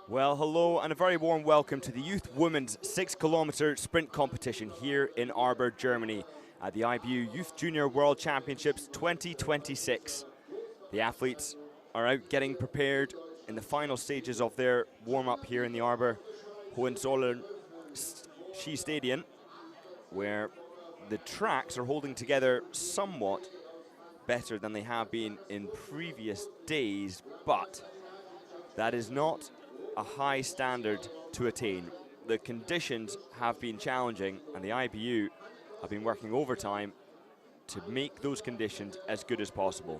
Well, hello and a very warm welcome to the Youth Women's 6 kilometre sprint competition here in Arber, Germany at the IBU Youth Junior World Championships 2026. The athletes are out getting prepared in the final stages of their warm-up here in the Arber Hohenzollern Skistadion, where the tracks are holding together somewhat better than they have been in previous days, but that is not a high standard to attain. The conditions have been challenging and the IBU have been working overtime to make those conditions as good as possible.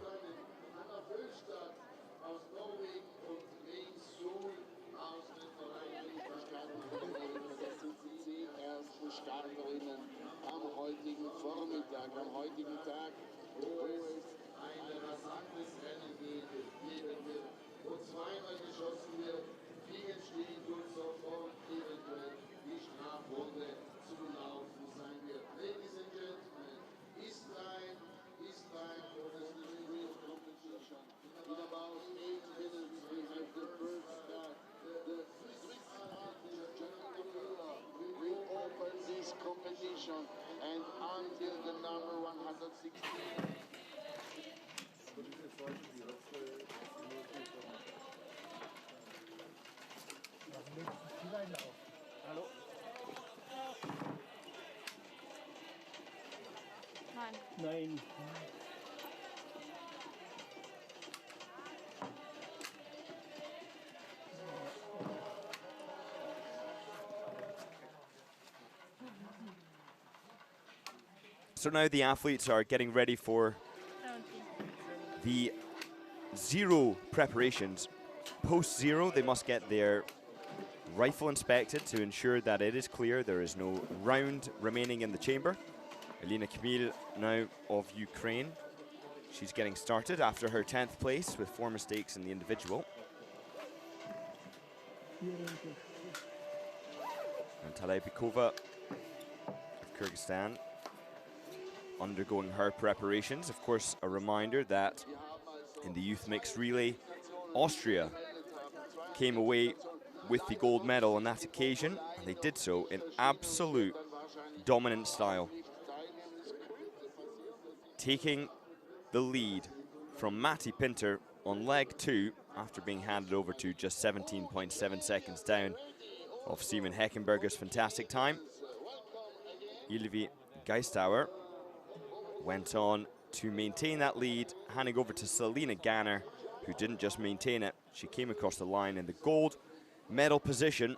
And until the number 116. Hallo? Nein. So now the athletes are getting ready for the zero preparations. Post zero, they must get their rifle inspected to ensure that it is clear, there is no round remaining in the chamber. Elina Kamil now of Ukraine. She's getting started after her 10th place with 4 mistakes in the individual. And Talepikova of Kyrgyzstan undergoing her preparations. Of course, a reminder that in the youth mixed relay, Austria came away with the gold medal on that occasion, and they did so in absolute dominant style, taking the lead from Matti Pinter on leg 2 after being handed over to just 17.7 seconds down of Simon Heckenberger's fantastic time. Ylvi Geistauer went on to maintain that lead, handing over to Selina Ganner, who didn't just maintain it, she came across the line in the gold medal position.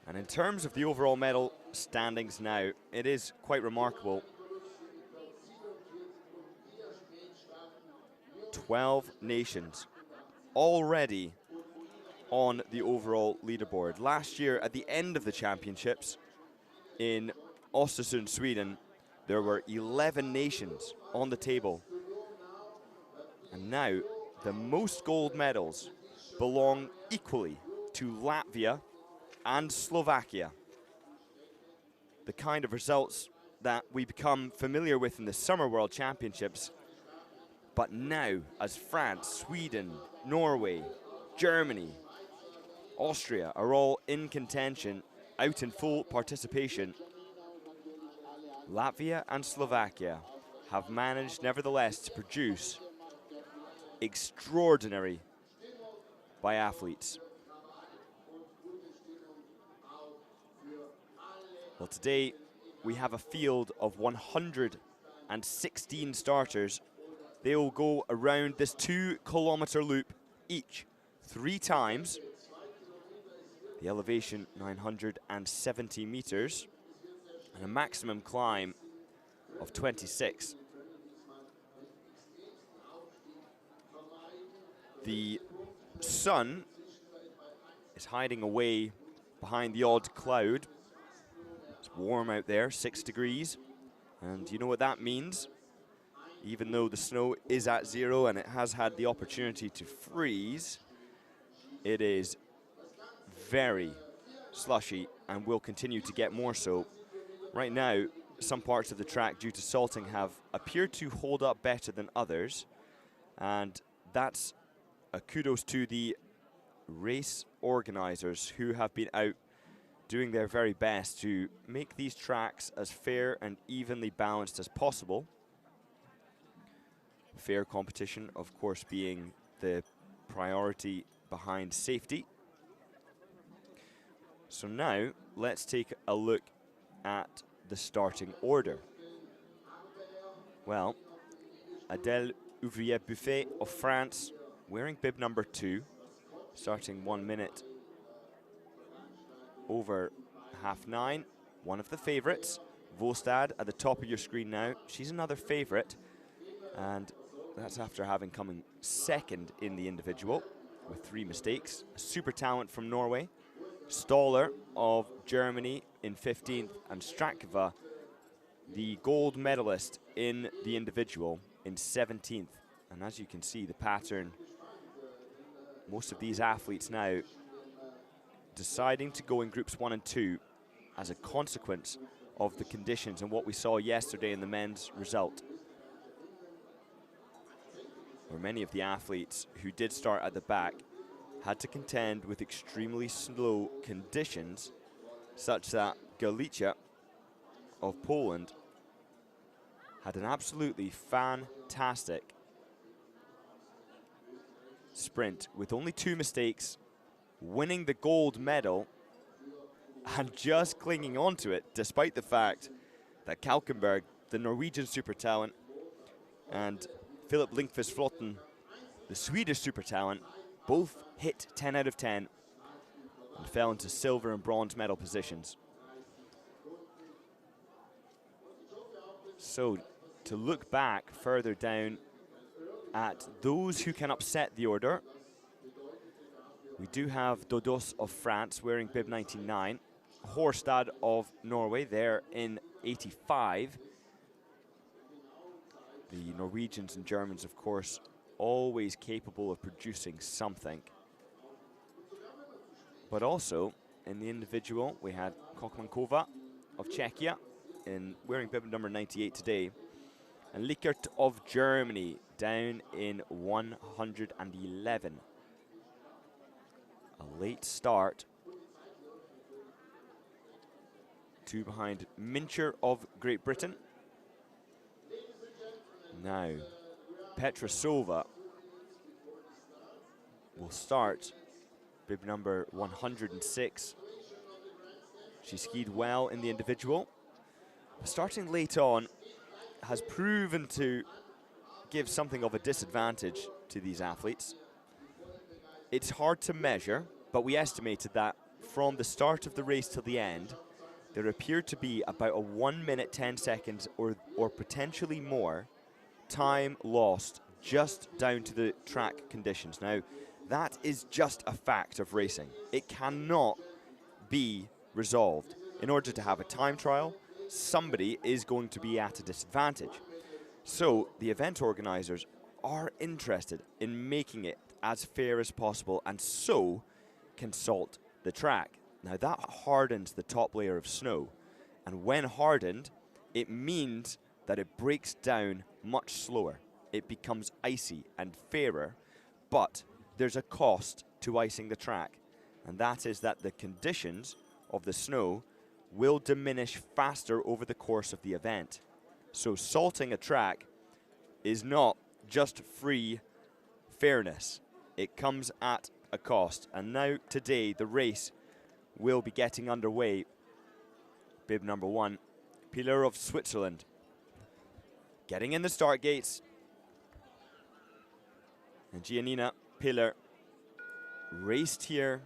And in terms of the overall medal standings now, it is quite remarkable. 12 nations already on the overall leaderboard. Last year, at the end of the championships in Östersund, Sweden, there were 11 nations on the table. And now, the most gold medals belong equally to Latvia and Slovakia. The kind of results that we become familiar with in the Summer World Championships. But now, as France, Sweden, Norway, Germany, Austria are all in contention, out in full participation, Latvia and Slovakia have managed, nevertheless, to produce extraordinary biathletes. Well, today we have a field of 116 starters. They will go around this 2 kilometre loop each 3 times. The elevation 970 meters and a maximum climb of 26. The sun is hiding away behind the odd cloud. It's warm out there, 6 degrees. And you know what that means? Even though the snow is at 0 and it has had the opportunity to freeze, it is very slushy and will continue to get more so. Right now, some parts of the track, due to salting, have appeared to hold up better than others, and that's a kudos to the race organizers who have been out doing their very best to make these tracks as fair and evenly balanced as possible. Fair competition, of course, being the priority behind safety. So now, let's take a look at the starting order. Well, Adèle Ouvrier-Buffet of France, wearing bib number 2, starting 1 minute over half-9. One of the favorites, Volstad, at the top of your screen now. She's another favorite, and that's after having come second in the individual with 3 mistakes. A super talent from Norway. Stoller of Germany in 15th, and Strakva, the gold medalist in the individual, in 17th. And as you can see, the pattern, most of these athletes now deciding to go in groups 1 and 2 as a consequence of the conditions and what we saw yesterday in the men's result, where many of the athletes who did start at the back had to contend with extremely slow conditions, such that Galicia of Poland had an absolutely fantastic sprint with only 2 mistakes, winning the gold medal and just clinging on to it, despite the fact that Kalkenberg, the Norwegian super talent, and Philip Lindqvist Flotten, the Swedish super talent, both hit 10 out of 10 and fell into silver and bronze medal positions. So, to look back further down at those who can upset the order, we do have Dodos of France wearing bib 99, Horstad of Norway there in 85. The Norwegians and Germans, of course, always capable of producing something. But also, in the individual, we had Kokmankova of Czechia in wearing bib number 98 today, and Lickert of Germany down in 111. A late start. 2 behind Mincher of Great Britain. Now, Petrasova will start bib number 106. She skied well in the individual. Starting late on has proven to give something of a disadvantage to these athletes. It's hard to measure, but we estimated that from the start of the race till the end, there appeared to be about a 1 minute 10 seconds or potentially more time lost just down to the track conditions. Now, that is just a fact of racing. It cannot be resolved. In order to have a time trial, somebody is going to be at a disadvantage. So the event organizers are interested in making it as fair as possible, and so can salt the track. Now that hardens the top layer of snow, and when hardened, it means that it breaks down much slower. It becomes icy and fairer, but there's a cost to icing the track, and that is that the conditions of the snow will diminish faster over the course of the event. So salting a track is not just free fairness. It comes at a cost. And now today the race will be getting underway. Bib number 1, Pilar of Switzerland, getting in the start gates. And Giannina Pilar raced here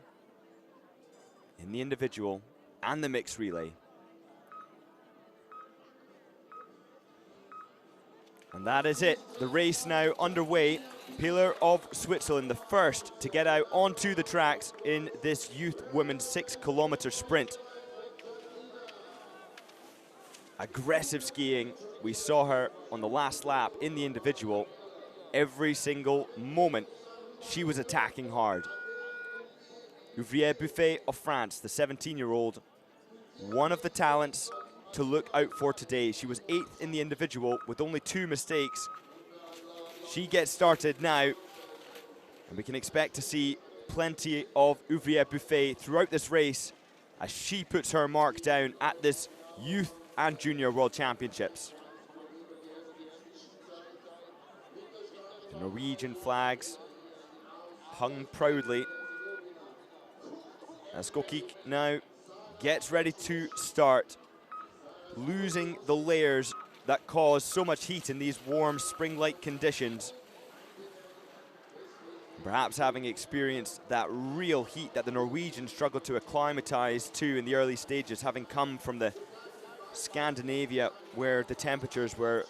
in the individual and the mixed relay. And that is it. The race now underway. Pilar of Switzerland, the first to get out onto the tracks in this youth women's 6 kilometer sprint. Aggressive skiing. We saw her on the last lap in the individual. Every single moment she was attacking hard. Ouvrier-Buffet of France, the 17-year-old, one of the talents to look out for today. She was 8th in the individual with only 2 mistakes. She gets started now, and we can expect to see plenty of ouvrière buffet throughout this race as she puts her mark down at this Youth and Junior World Championships. The Norwegian flags hung proudly as Skokik now gets ready to start, losing the layers that cause so much heat in these warm spring-like conditions. Perhaps having experienced that real heat that the Norwegians struggled to acclimatize to in the early stages, having come from the Scandinavia where the temperatures were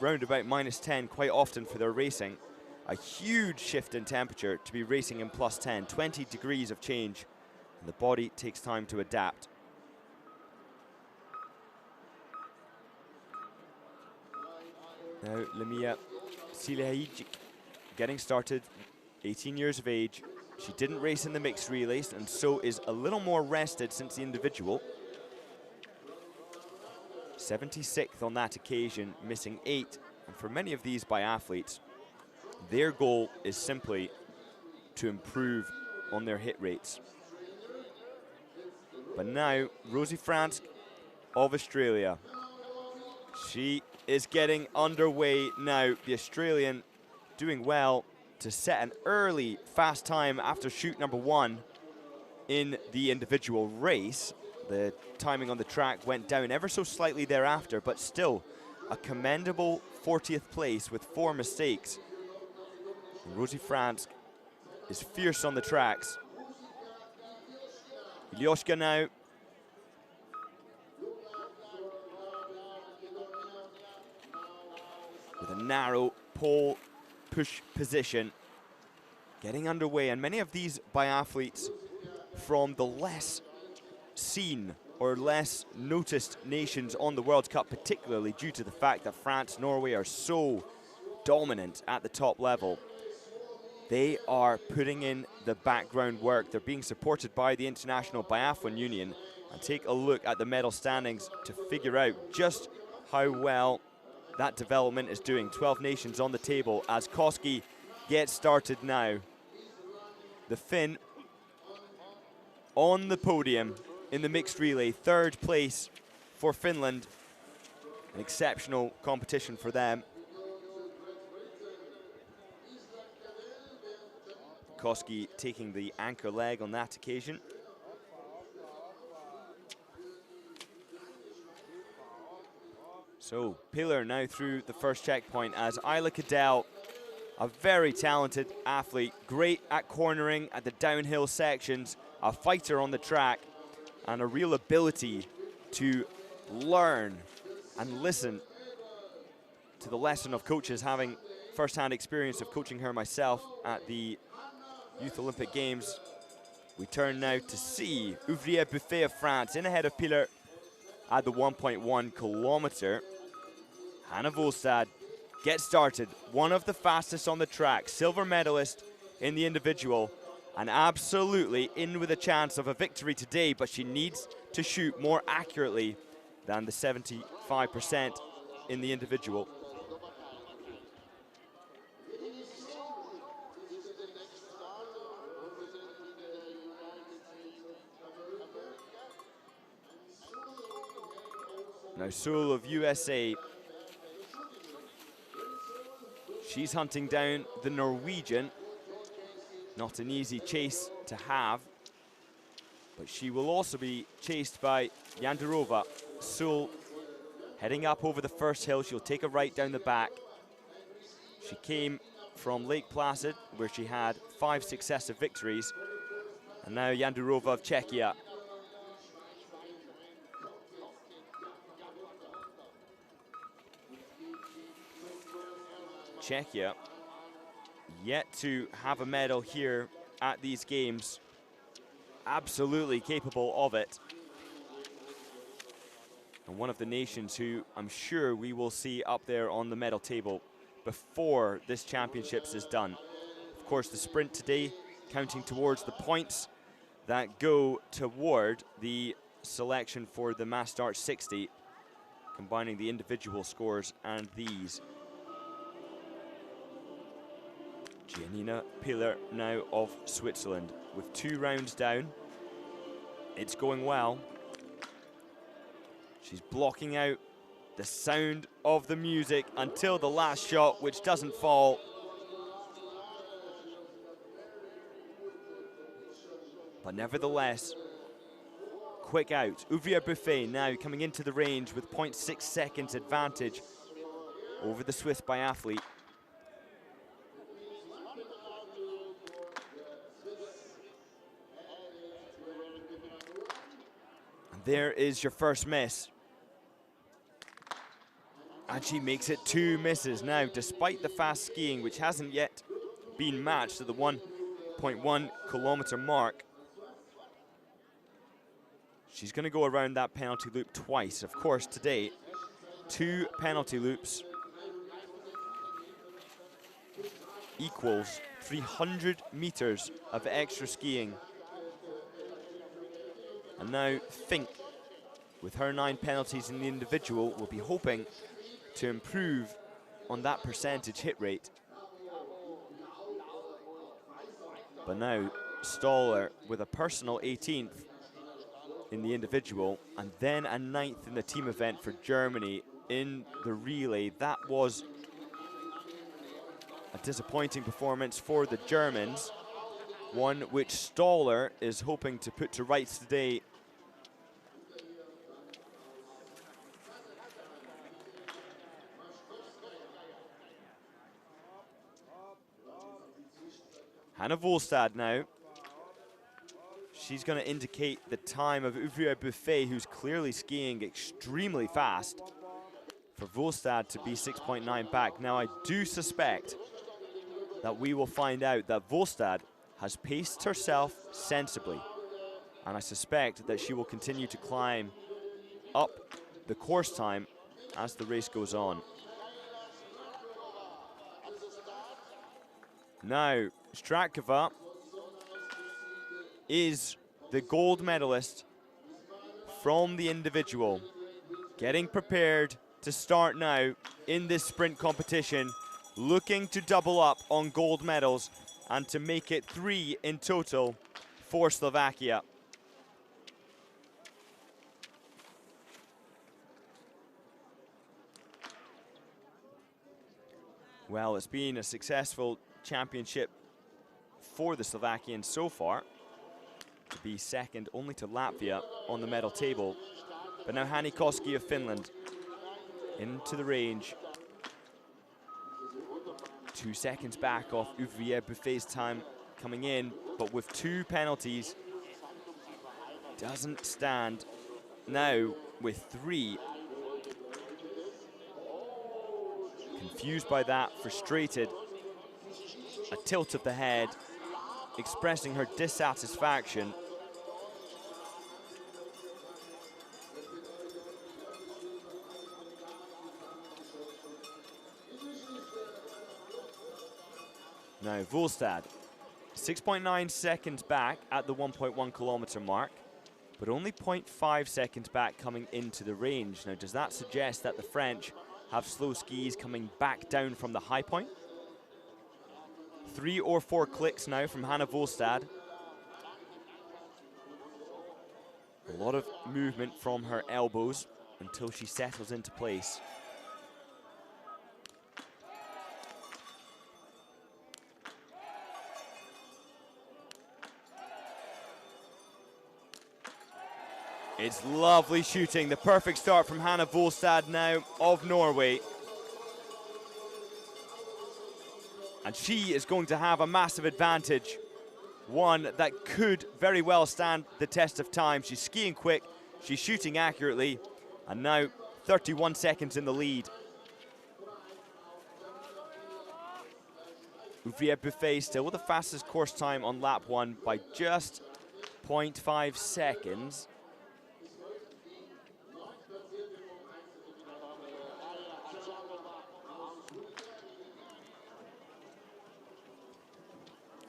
around about -10 quite often for their racing. A huge shift in temperature to be racing in +10, 20 degrees of change, and the body takes time to adapt. Now Lemia Silehajic getting started, 18 years of age. She didn't race in the mixed relays and so is a little more rested since the individual. 76th on that occasion, missing 8. And for many of these biathletes, their goal is simply to improve on their hit rates. But now, Rosie Fransk of Australia. She is getting underway now. The Australian doing well to set an early fast time after chute number 1 in the individual race. The timing on the track went down ever so slightly thereafter, but still a commendable 40th place with 4 mistakes. And Rosie Fransk is fierce on the tracks. Ilyoshka now. With a narrow pole push position. Getting underway, and many of these biathletes from the less seen or less noticed nations on the World Cup, particularly due to the fact that France, Norway are so dominant at the top level. They are putting in the background work. They're being supported by the International Biathlon Union. And take a look at the medal standings to figure out just how well that development is doing. 12 nations on the table as Koski gets started now. The Finn on the podium in the mixed relay, 3rd place for Finland. An exceptional competition for them. Koski taking the anchor leg on that occasion. So Pillar now through the first checkpoint as Isla Cadell, a very talented athlete, great at cornering at the downhill sections, a fighter on the track, and a real ability to learn and listen to the lesson of coaches, having first-hand experience of coaching her myself at the Youth Olympic Games. We turn now to see Ouvrière Buffet of France in ahead of Pilar at the 1.1 kilometer. Hannah Volstad gets started, one of the fastest on the track, silver medalist in the individual, and absolutely in with a chance of a victory today, but she needs to shoot more accurately than the 75% in the individual. Now Soul of USA, she's hunting down the Norwegian. Not an easy chase to have, but she will also be chased by Yandarova. Soul heading up over the first hill. She'll take a right down the back. She came from Lake Placid, where she had 5 successive victories. And now Yandarova of Czechia. Czechia yet to have a medal here at these games. Absolutely capable of it. And one of the nations who I'm sure we will see up there on the medal table before this championships is done. Of course, the sprint today counting towards the points that go toward the selection for the Mass Start 60, combining the individual scores and these. Janina Piller now of Switzerland with 2 rounds down. It's going well. She's blocking out the sound of the music until the last shot, which doesn't fall. But nevertheless, quick out. Ouvrière Buffet now coming into the range with 0.6 seconds advantage over the Swiss biathlete. And there is your first miss. And she makes it 2 misses now, despite the fast skiing, which hasn't yet been matched at the 1.1 kilometer mark. She's going to go around that penalty loop twice. Of course, today, 2 penalty loops equals 300 meters of extra skiing. And now Fink, with her 9 penalties in the individual, will be hoping to improve on that percentage hit rate. But now Stoller with a personal 18th in the individual, and then a 9th in the team event for Germany in the relay. That was a disappointing performance for the Germans, one which Stoller is hoping to put to rights today. Hannah Volstad now. She's going to indicate the time of Ouvrière Buffet, who's clearly skiing extremely fast, for Volstad to be 6.9 back. Now, I do suspect that we will find out that Volstad has paced herself sensibly, and I suspect that she will continue to climb up the course time as the race goes on. Now, Strakova is the gold medalist from the individual, getting prepared to start now in this sprint competition, looking to double up on gold medals and to make it 3 in total for Slovakia. Well, it's been a successful championship for the Slovakians so far, to be second only to Latvia on the medal table. But now Hanni Koski of Finland into the range. 2 seconds back off Ouvrière Buffet's time coming in, but with 2 penalties, doesn't stand now with 3. Confused by that, frustrated, a tilt of the head, expressing her dissatisfaction. Now Volstad, 6.9 seconds back at the 1.1 kilometer mark, but only 0.5 seconds back coming into the range. Now, does that suggest that the French have slow skis coming back down from the high point? 3 or 4 clicks now from Hannah Volstad. A lot of movement from her elbows until she settles into place. It's lovely shooting, the perfect start from Hannah Volstad now of Norway. And she is going to have a massive advantage, one that could very well stand the test of time. She's skiing quick, she's shooting accurately, and now 31 seconds in the lead. Ouvrière Buffet still with the fastest course time on lap 1 by just 0.5 seconds.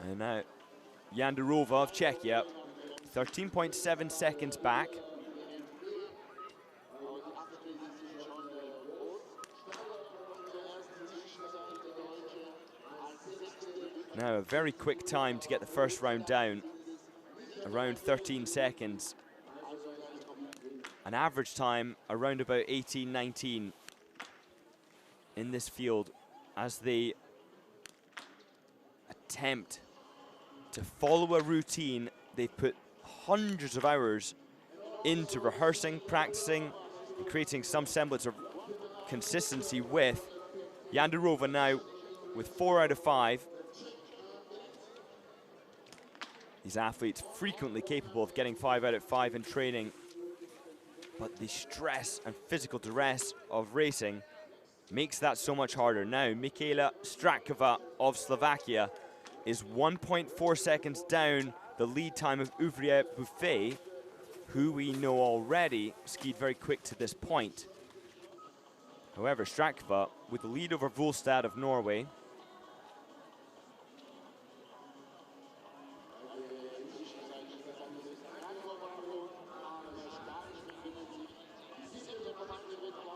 And now Jandarova of Czechia, 13.7 seconds back. Now a very quick time to get the first round down, around 13 seconds. An average time around about 18, 19 in this field as they attempt to follow a routine they've put hundreds of hours into rehearsing, practicing, and creating some semblance of consistency with. Jandorova now with 4 out of 5. These athletes frequently capable of getting 5 out of 5 in training, but the stress and physical duress of racing makes that so much harder. Now, Michaela Strakova of Slovakia is 1.4 seconds down the lead time of Ouvrier Buffet, who we know already skied very quick to this point. However, Strakova with the lead over Volstad of Norway.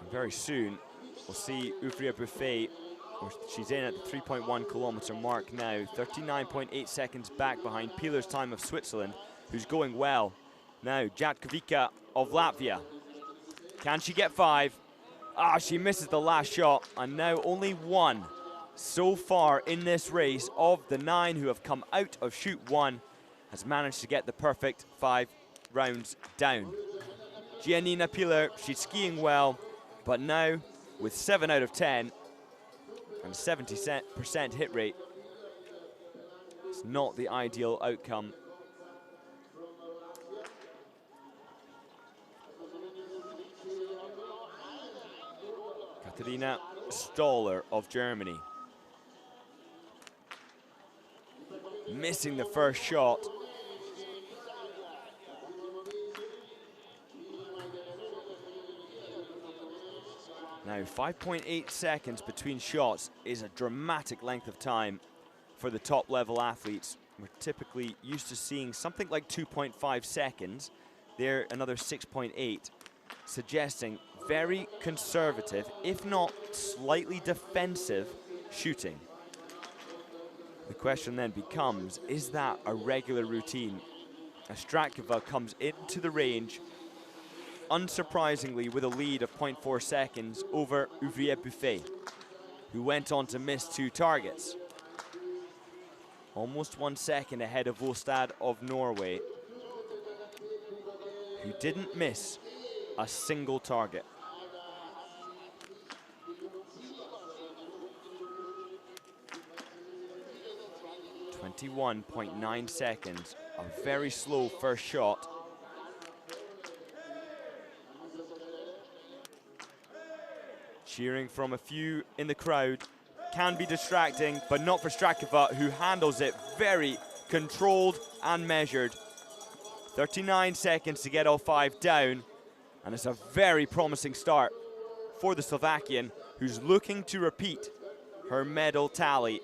And very soon, we'll see Ouvrier Buffet, she's in at the 3.1 kilometer mark now, 39.8 seconds back behind Pilar's time of Switzerland, who's going well. Now, Jatkovica of Latvia. Can she get 5? Ah, she misses the last shot, and now only 1 so far in this race of the 9 who have come out of shoot 1 has managed to get the perfect 5 rounds down. Giannina Pilar, she's skiing well, but now with 7 out of 10 and a 70% hit rate, it's not the ideal outcome. Katharina Stoller of Germany. Missing the first shot. Now, 5.8 seconds between shots is a dramatic length of time for the top level athletes. We're typically used to seeing something like 2.5 seconds. There, another 6.8, suggesting very conservative, if not slightly defensive, shooting. The question then becomes, is that a regular routine? As Strakova comes into the range, unsurprisingly with a lead of 0.4 seconds over Ouvrier Buffet, who went on to miss 2 targets. Almost 1 second ahead of Volstad of Norway, who didn't miss a single target. .9 seconds, a very slow first shot. Cheering from a few in the crowd can be distracting, but not for Strakova, who handles it very controlled and measured. 39 seconds to get all 5 down, and it's a very promising start for the Slovakian, who's looking to repeat her medal tally.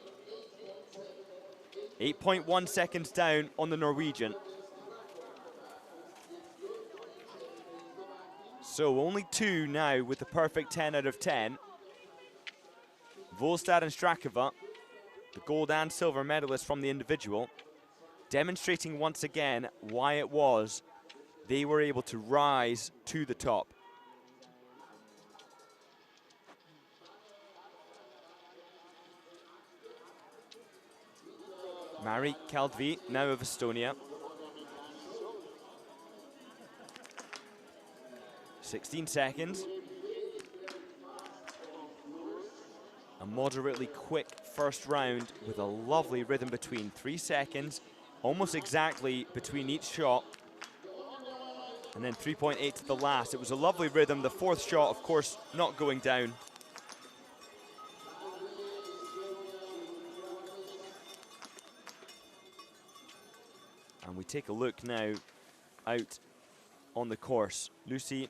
8.1 seconds down on the Norwegian. So only 2 now with the perfect 10 out of 10. Volstad and Strakova, the gold and silver medalists from the individual, demonstrating once again why it was they were able to rise to the top. Mari Kaldvi, now of Estonia. 16 seconds. A moderately quick first round with a lovely rhythm between 3 seconds, almost exactly between each shot. And then 3.8 to the last. It was a lovely rhythm. The 4th shot, of course, not going down. And we take a look now out on the course. Lucy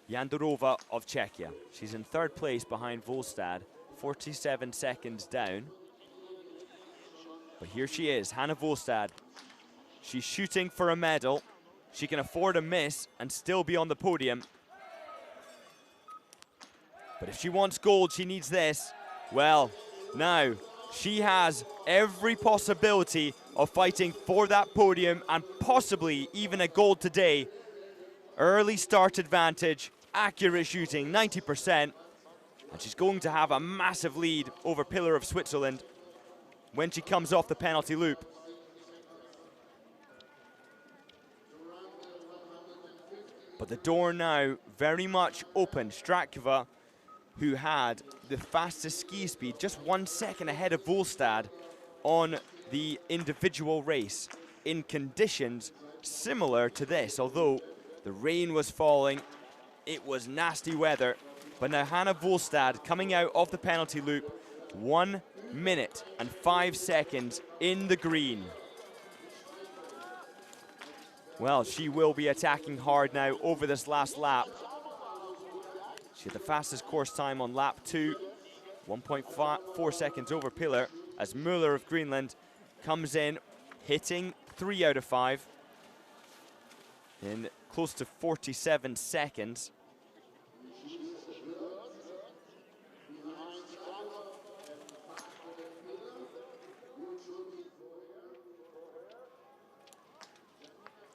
Jandorova of Czechia. She's in 3rd place behind Volstad, 47 seconds down. But here she is, Hanna Volstad. She's shooting for a medal. She can afford a miss and still be on the podium. But if she wants gold, she needs this. Well, now She has every possibility of fighting for that podium and possibly even a gold today. Early start advantage, accurate shooting, 90%. And she's going to have a massive lead over Pillar of Switzerland when she comes off the penalty loop. But the door now very much open. Strakova, who had the fastest ski speed, just 1 second ahead of Volstad on the individual race in conditions similar to this. Although the rain was falling, it was nasty weather. But now Hannah Volstad coming out of the penalty loop, 1 minute and 5 seconds in the green. Well, she will be attacking hard now over this last lap. She had the fastest course time on lap 2, 1.4 seconds over Pillar, as Müller of Greenland comes in, hitting 3 out of 5 in close to 47 seconds.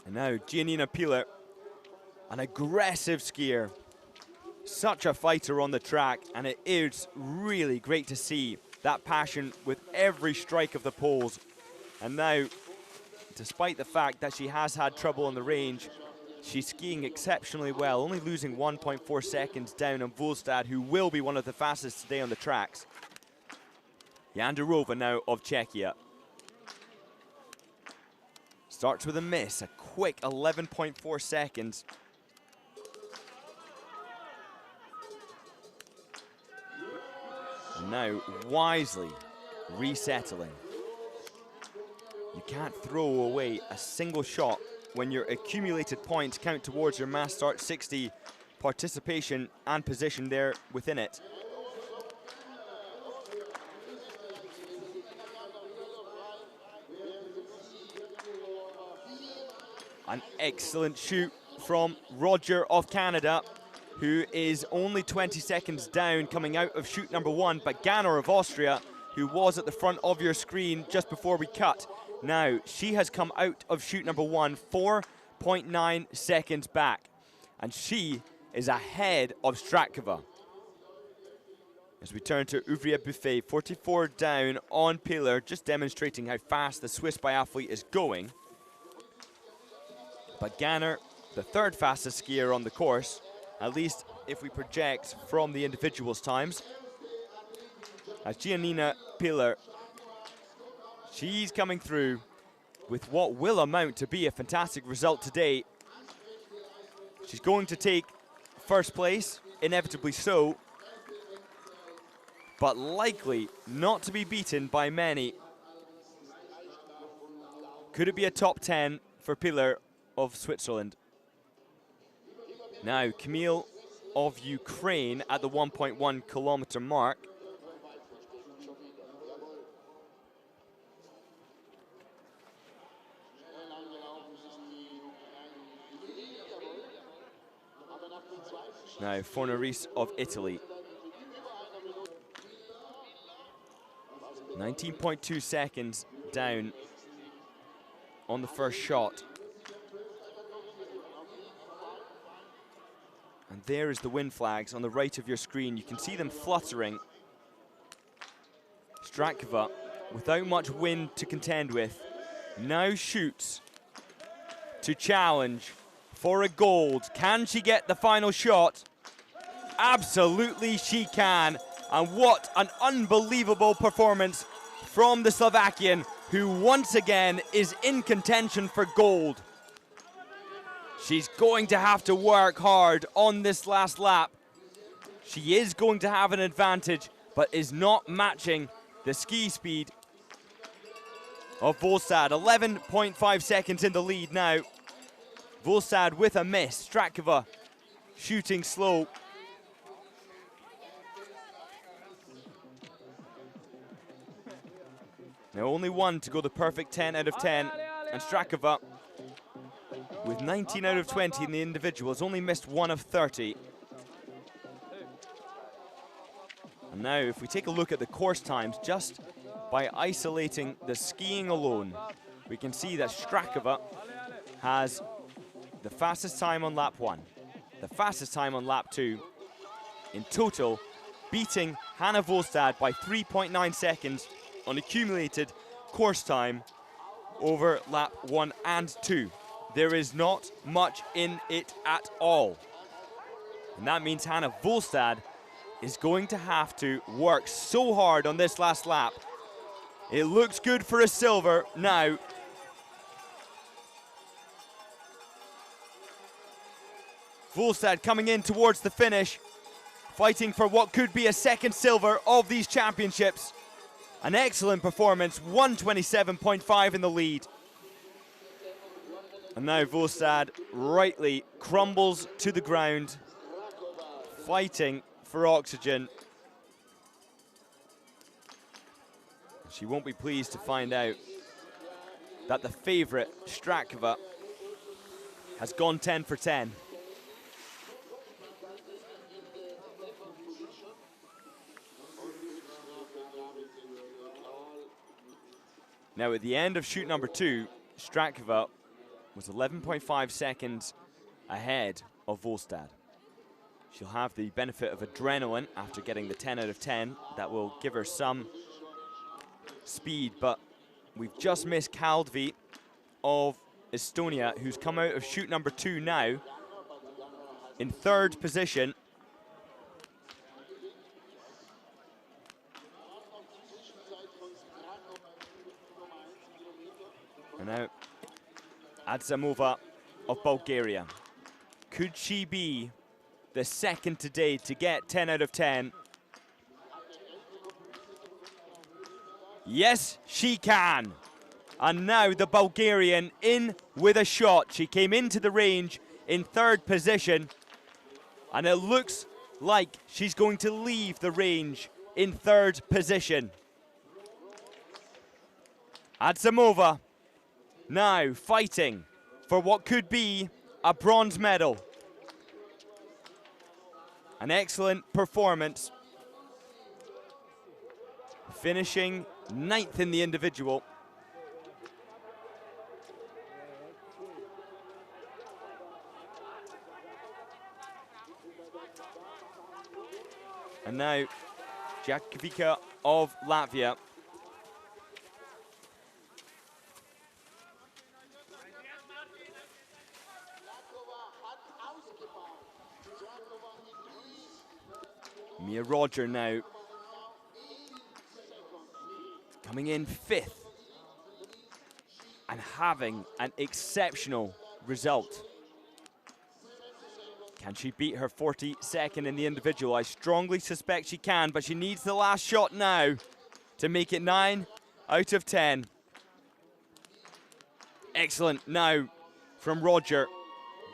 And now Giannina Pillar, an aggressive skier. Such a fighter on the track, and it is really great to see that passion with every strike of the poles. And now, despite the fact that she has had trouble on the range, she's skiing exceptionally well, only losing 1.4 seconds down on Volstad, who will be one of the fastest today on the tracks. Jandarova now of Czechia. Starts with a miss, a quick 11.4 seconds. And now wisely resettling. You can't throw away a single shot when your accumulated points count towards your mass start 60 participation and position there within it. An excellent shoot from Roger of Canada, who is only 20 seconds down coming out of shoot number 1, but Ganner of Austria, who was at the front of your screen just before we cut. Now, she has come out of shoot number 1, 4.9 seconds back, and she is ahead of Strakova. As we turn to Ouvrier Buffet, 44 down on Pillar, just demonstrating how fast the Swiss biathlete is going. But Ganner, the third fastest skier on the course, at least if we project from the individuals' times. As Giannina Pillar, she's coming through with what will amount to be a fantastic result today. She's going to take first place, inevitably so, but likely not to be beaten by many. Could it be a top 10 for Pillar of Switzerland? Now, Camille of Ukraine at the 1.1 kilometer mark. Now, Fornaris of Italy. 19.2 seconds down on the first shot. And there is the win flags on the right of your screen. You can see them fluttering. Strakova, without much wind to contend with, now shoots to challenge for a gold. Can she get the final shot? Absolutely she can. And what an unbelievable performance from the Slovakian, who once again is in contention for gold. She's going to have to work hard on this last lap. She is going to have an advantage, but is not matching the ski speed of Volstad. 11.5 seconds in the lead now. Volstad with a miss. Strakova shooting slow. Now only one to go the perfect 10 out of 10. And Strakova, with 19 out of 20 in the individuals, only missed 1 of 30. And now if we take a look at the course times, just by isolating the skiing alone. We can see that Strakova has the fastest time on lap 1, the fastest time on lap 2, in total beating Hannah Volstad by 3.9 seconds on accumulated course time over lap 1 and 2. There is not much in it at all. And that means Hannah Volstad is going to have to work so hard on this last lap. It looks good for a silver now. Volstad coming in towards the finish, fighting for what could be a second silver of these championships. An excellent performance, 127.5 in the lead. And now Volstad rightly crumbles to the ground, fighting for oxygen. She won't be pleased to find out that the favourite, Strakova, has gone 10 for 10. Now at the end of chute number 2, Strakova was 11.5 seconds ahead of Volstad. She'll have the benefit of adrenaline after getting the 10 out of 10. That will give her some speed, but we've just missed Kaldvi of Estonia, who's come out of chute number 2 now in 3rd position. And now Adzamova of Bulgaria. Could she be the second today to get 10 out of 10? Yes, she can. And now the Bulgarian in with a shot. She came into the range in 3rd position, and it looks like she's going to leave the range in 3rd position. Adzamova now fighting for what could be a bronze medal. An excellent performance, finishing 9th in the individual. And now Jakovica of Latvia. Mia Roger now coming in 5th and having an exceptional result. Can she beat her 42nd in the individual? I strongly suspect she can, but she needs the last shot now to make it 9 out of 10. Excellent now from Roger.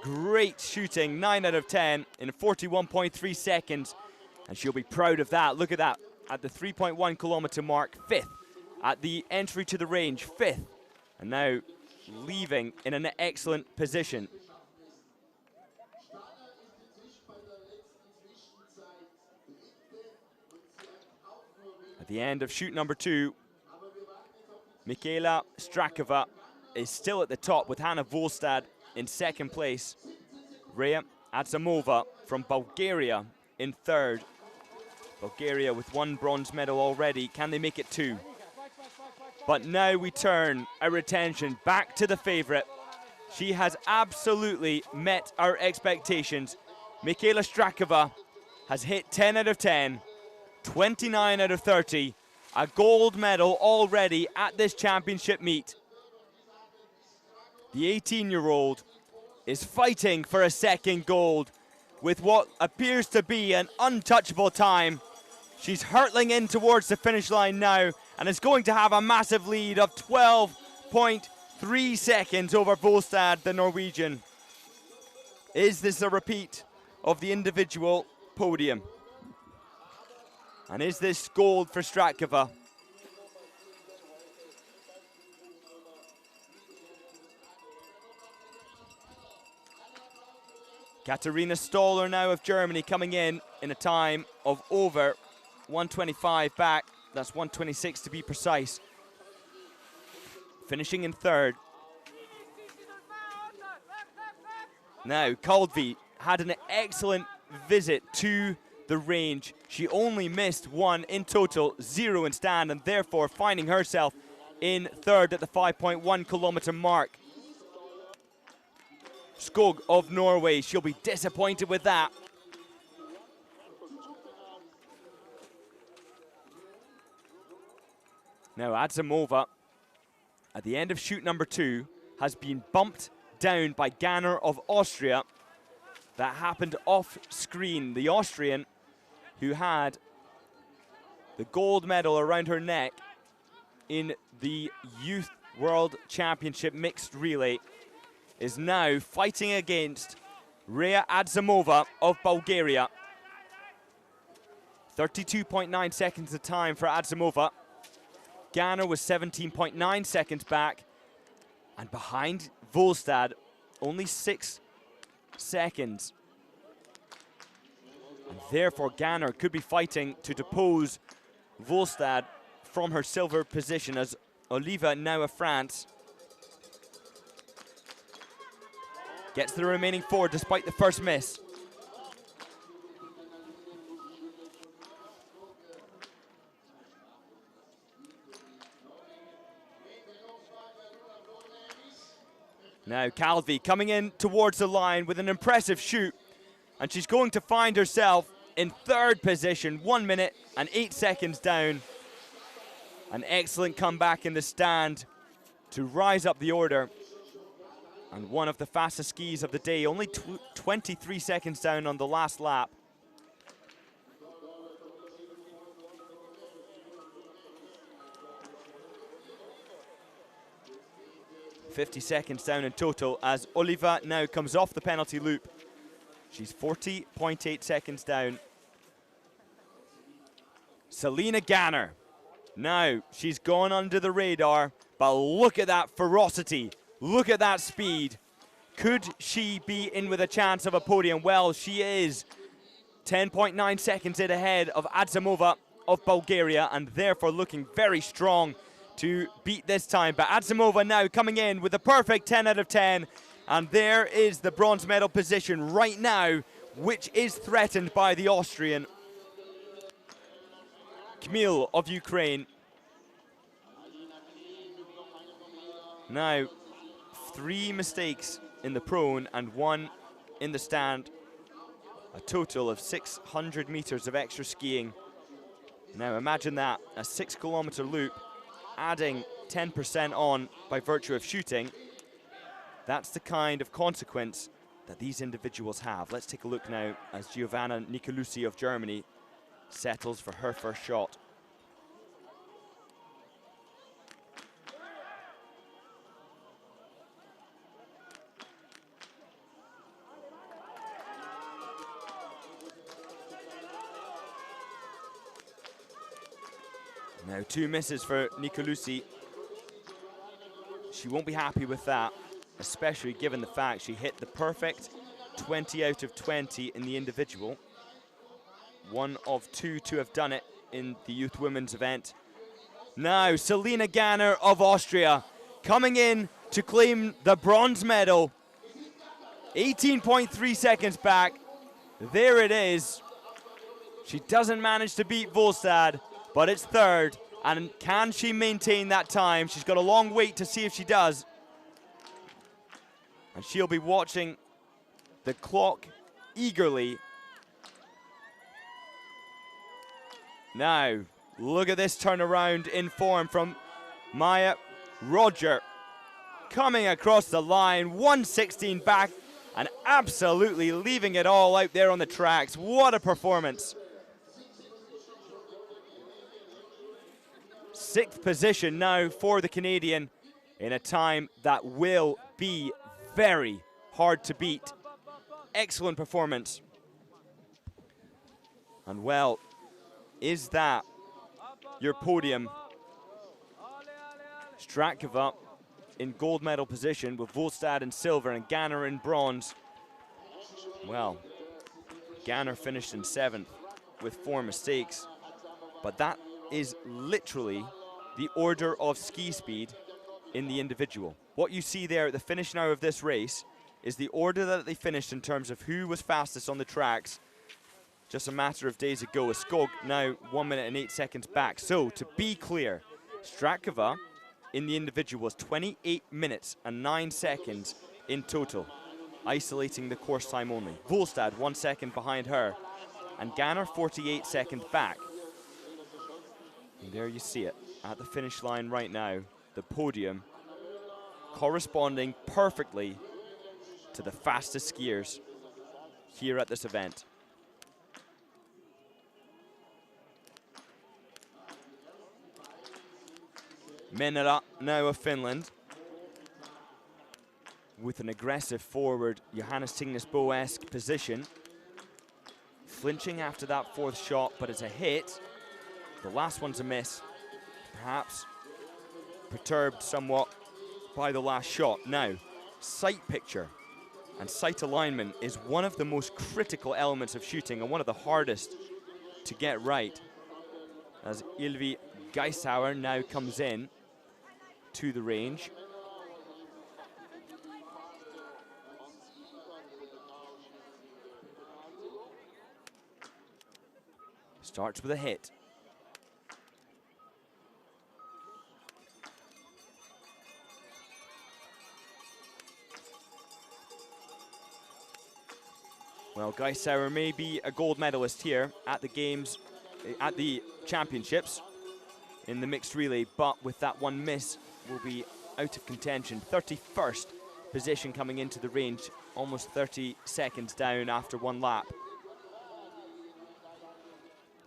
Great shooting, 9 out of 10 in 41.3 seconds. And she'll be proud of that. Look at that, at the 3.1 kilometer mark, 5th. At the entry to the range, 5th. And now leaving in an excellent position. At the end of chute number 2, Michaela Strakova is still at the top with Hannah Volstad in 2nd place. Rhea Adzamova from Bulgaria in 3rd. Bulgaria with 1 bronze medal already. Can they make it 2? But now we turn our attention back to the favourite. She has absolutely met our expectations. Michaela Strakova has hit 10 out of 10, 29 out of 30, a gold medal already at this championship meet. The 18-year-old is fighting for a second gold with what appears to be an untouchable time. She's hurtling in towards the finish line now and is going to have a massive lead of 12.3 seconds over Volstad, the Norwegian. Is this a repeat of the individual podium? And is this gold for Strakova? Katharina Stoller now of Germany coming in a time of over 125 back That's 126 to be precise. Finishing in third. Now, Kaldvi had an excellent visit to the range. She only missed one in total, 0 in stand, and therefore finding herself in third at the 5.1 kilometer mark. Skog of Norway, she'll be disappointed with that. Now Adzamova, at the end of shoot number 2, has been bumped down by Ganner of Austria. That happened off screen. The Austrian, who had the gold medal around her neck in the Youth World Championship mixed relay, is now fighting against Rea Adzamova of Bulgaria. 32.9 seconds the time for Adzamova. Ganner was 17.9 seconds back, and behind Volstad, only 6 seconds. And therefore, Ganner could be fighting to depose Volstad from her silver position, as Oliva, now of France, gets the remaining 4 despite the first miss. Now Calvi coming in towards the line with an impressive shoot, and she's going to find herself in third position, 1 minute and 8 seconds down. An excellent comeback in the stand to rise up the order, and one of the fastest skis of the day, only 23 seconds down on the last lap. .50 seconds down in total as Oliva now comes off the penalty loop. She's 40.8 seconds down. Selina Ganner. Now, she's gone under the radar, but look at that ferocity. Look at that speed. Could she be in with a chance of a podium? Well, she is. 10.9 seconds ahead of Adzamova of Bulgaria, and therefore looking very strong to beat this time. But Adzamova now coming in with a perfect 10 out of 10. And there is the bronze medal position right now, which is threatened by the Austrian Kmil of Ukraine. Now, 3 mistakes in the prone and 1 in the stand. A total of 600 meters of extra skiing. Now imagine that, a 6-kilometer loop, adding 10% on by virtue of shooting. That's the kind of consequence that these individuals have. Let's take a look now as Giovanna Nicolucci of Germany settles for her first shot. Now 2 misses for Nicolucci. She won't be happy with that, especially given the fact she hit the perfect 20 out of 20 in the individual. One of 2 to have done it in the youth women's event. Now Selina Ganner of Austria coming in to claim the bronze medal. 18.3 seconds back. There it is. She doesn't manage to beat Volstad, but it's third. And can she maintain that time? She's got a long wait to see if she does. And she'll be watching the clock eagerly. Now, look at this turnaround in form from Maya Roger. Coming across the line, 1:16 back, and absolutely leaving it all out there on the tracks. What a performance. 6th position now for the Canadian in a time that will be very hard to beat. Excellent performance. And well, is that your podium? Strakova in gold medal position with Volstad in silver and Ganner in bronze. Well, Ganner finished in 7th with 4 mistakes, but that is literally the order of ski speed in the individual. What you see there at the finish now of this race is the order that they finished in terms of who was fastest on the tracks just a matter of days ago. A Skog now 1 minute and 8 seconds back. So to be clear, Strakova in the individual was 28 minutes and 9 seconds in total, isolating the course time only. Volstad 1 second behind her, and Ganner 48 seconds back. And there you see it at the finish line right now, the podium corresponding perfectly to the fastest skiers here at this event. Menela now of Finland with an aggressive forward Johannes Tingnes-Boe-esque position. Flinching after that fourth shot, but it's a hit. The last one's a miss, perhaps perturbed somewhat by the last shot. Now, sight picture and sight alignment is one of the most critical elements of shooting and one of the hardest to get right. As Ylvi Geishauer now comes in to the range. Starts with a hit. Well, Geishauer may be a gold medalist here at the games, at the championships in the mixed relay, but with that one miss will be out of contention. 31st position coming into the range, almost 30 seconds down after one lap.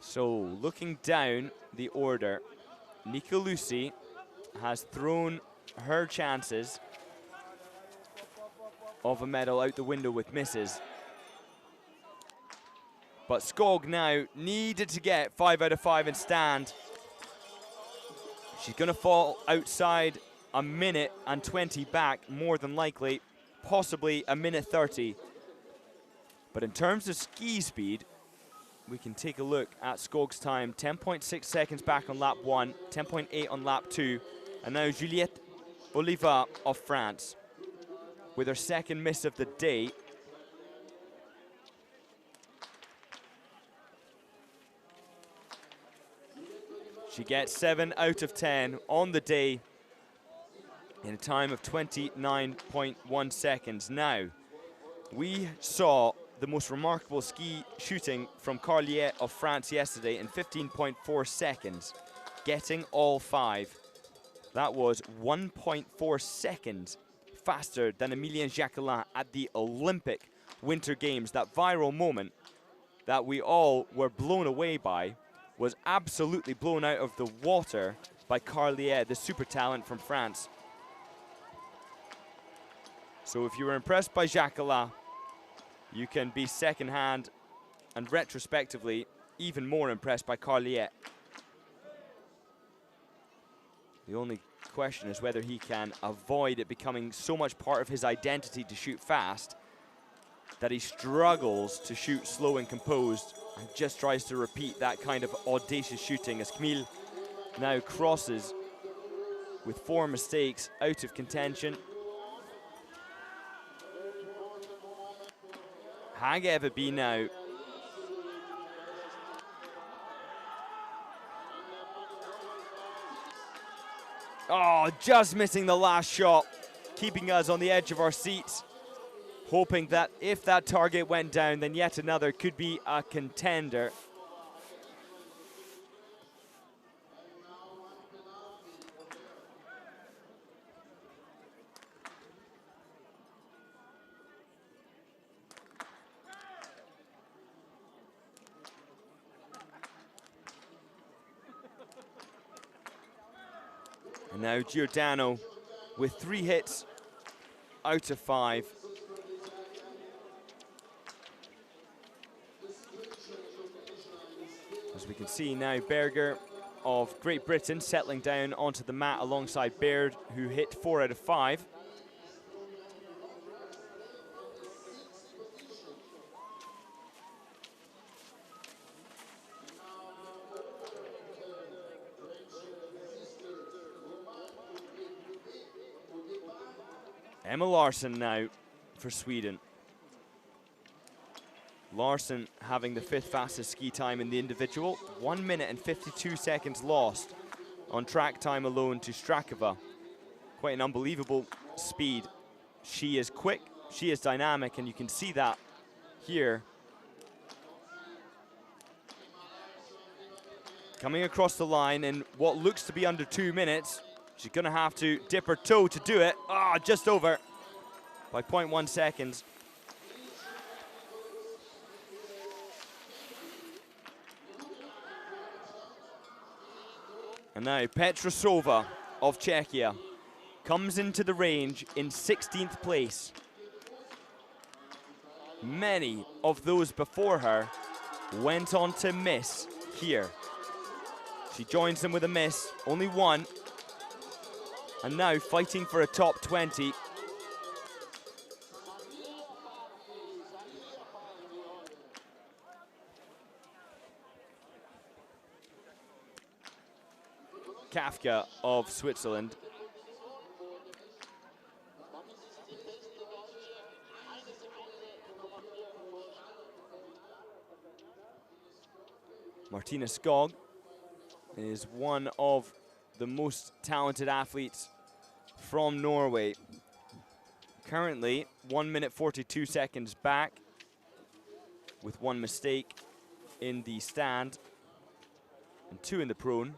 So looking down the order, Nika Lucy has thrown her chances of a medal out the window with misses. But Skog now needed to get 5 out of 5 and stand. She's going to fall outside a minute and 20 back, more than likely, possibly a minute 30. But in terms of ski speed, we can take a look at Skog's time. 10.6 seconds back on lap 1, 10.8 on lap 2. And now Juliette Oliva of France with her second miss of the day. She gets 7 out of 10 on the day in a time of 29.1 seconds. Now, we saw the most remarkable ski shooting from Carlier of France yesterday in 15.4 seconds, getting all 5. That was 1.4 seconds faster than Emilien Jacquelin at the Olympic Winter Games. That viral moment that we all were blown away by was absolutely blown out of the water by Carlier, the super talent from France. So if you were impressed by Jacquelin, you can be second-hand and retrospectively even more impressed by Carlier. The only question is whether he can avoid it becoming so much part of his identity to shoot fast that he struggles to shoot slow and composed and just tries to repeat that kind of audacious shooting as Camille now crosses with 4 mistakes out of contention. Hageveby now. Oh, just missing the last shot, keeping us on the edge of our seats, hoping that if that target went down, then yet another could be a contender. And now Giordano with 3 hits out of 5. As we can see now, Berger of Great Britain settling down onto the mat alongside Baird, who hit 4 out of 5. Emma Larsson now for Sweden. Larsson having the 5th fastest ski time in the individual. 1 minute and 52 seconds lost on track time alone to Strakova. Quite an unbelievable speed. She is quick, she is dynamic, and you can see that here. Coming across the line in what looks to be under 2 minutes. She's gonna have to dip her toe to do it. Ah, just over by 0.1 seconds. And now Petrosova of Czechia comes into the range in 16th place. Many of those before her went on to miss here. She joins them with a miss, only one. And now fighting for a top 20. Kafka of Switzerland. Martina Skog is one of the most talented athletes from Norway. Currently 1 minute 42 seconds back with 1 mistake in the stand and 2 in the prone.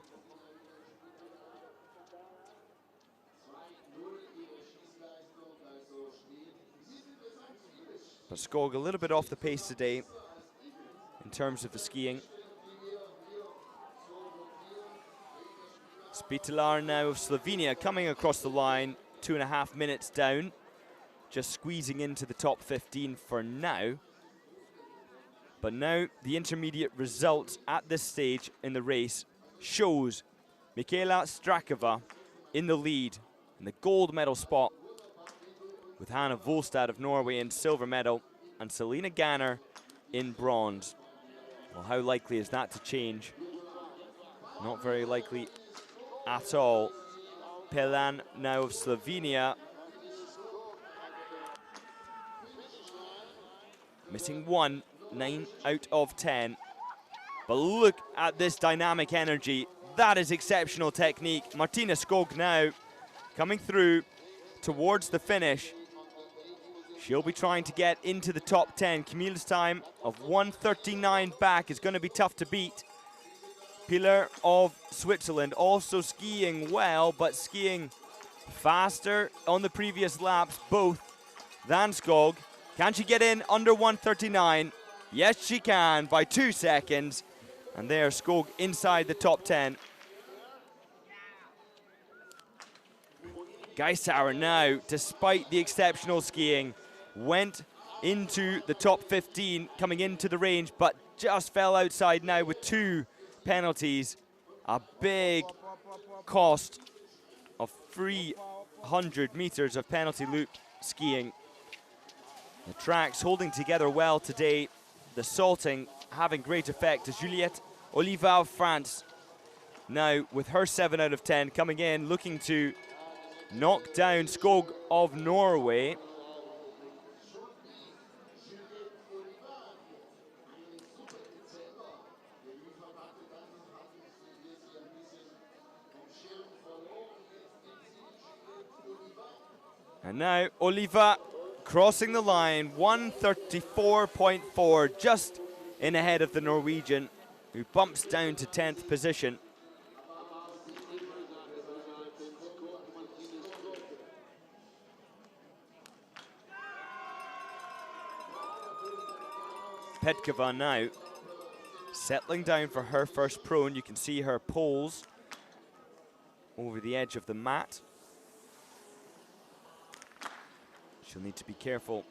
But Skog a little bit off the pace today in terms of the skiing. Spitalar now of Slovenia coming across the line, 2.5 minutes down, just squeezing into the top 15 for now. But now the intermediate results at this stage in the race shows Michaela Strakova in the lead in the gold medal spot, with Hanna Volstad of Norway in silver medal and Selena Ganner in bronze. Well, how likely is that to change? Not very likely at all. Pelan now of Slovenia. Missing 1, 9 out of 10. But look at this dynamic energy. That is exceptional technique. Martina Skog now coming through towards the finish. She'll be trying to get into the top 10. Camille's time of 1:39 back is going to be tough to beat. Pilar of Switzerland also skiing well, but skiing faster on the previous laps, both than Skog. Can she get in under 1:39? Yes, she can by 2 seconds. And there, Skog inside the top 10. Geisauer now, despite the exceptional skiing, went into the top 15 coming into the range, but just fell outside now with 2 penalties. A big cost of 300 meters of penalty loop skiing. The tracks holding together well today. The salting having great effect as Juliette Oliva of France now with her 7 out of 10 coming in, looking to knock down Skog of Norway. And now Oliva crossing the line, 1:34.4, just in ahead of the Norwegian, who bumps down to 10th position. Petkova now settling down for her first prone. You can see her poles over the edge of the mat. She'll need to be careful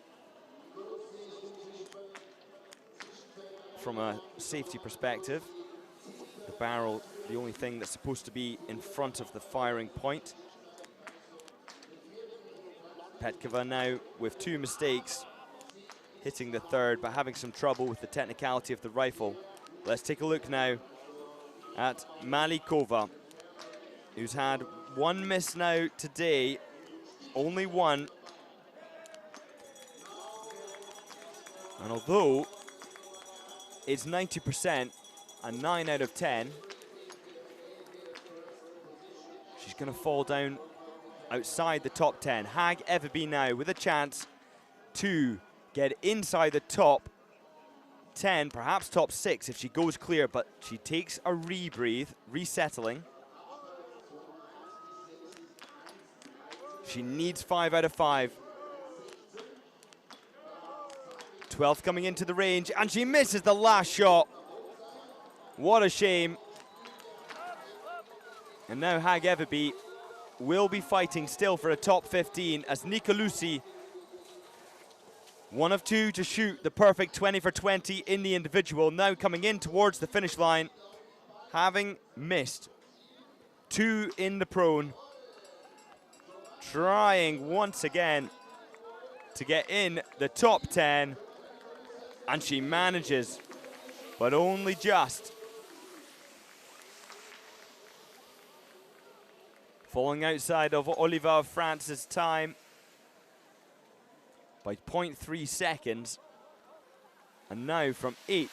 from a safety perspective. The barrel, the only thing that's supposed to be in front of the firing point. Petkova now with 2 mistakes, hitting the 3rd, but having some trouble with the technicality of the rifle. Let's take a look now at Malikova, who's had 1 miss now today, only 1. And although it's 90% and 9 out of 10, she's going to fall down outside the top 10. Hag Everby now with a chance to get inside the top 10, perhaps top 6 if she goes clear, but she takes a rebreathe, resettling. She needs 5 out of 5. 12th coming into the range, and she misses the last shot. What a shame. And now Hag Everby will be fighting still for a top 15 as Nicolucci, one of two to shoot the perfect 20 for 20 in the individual, now coming in towards the finish line, having missed 2 in the prone. Trying once again to get in the top 10, and she manages, but only just. Falling outside of Oliver France's time by 0.3 seconds. And now from 8th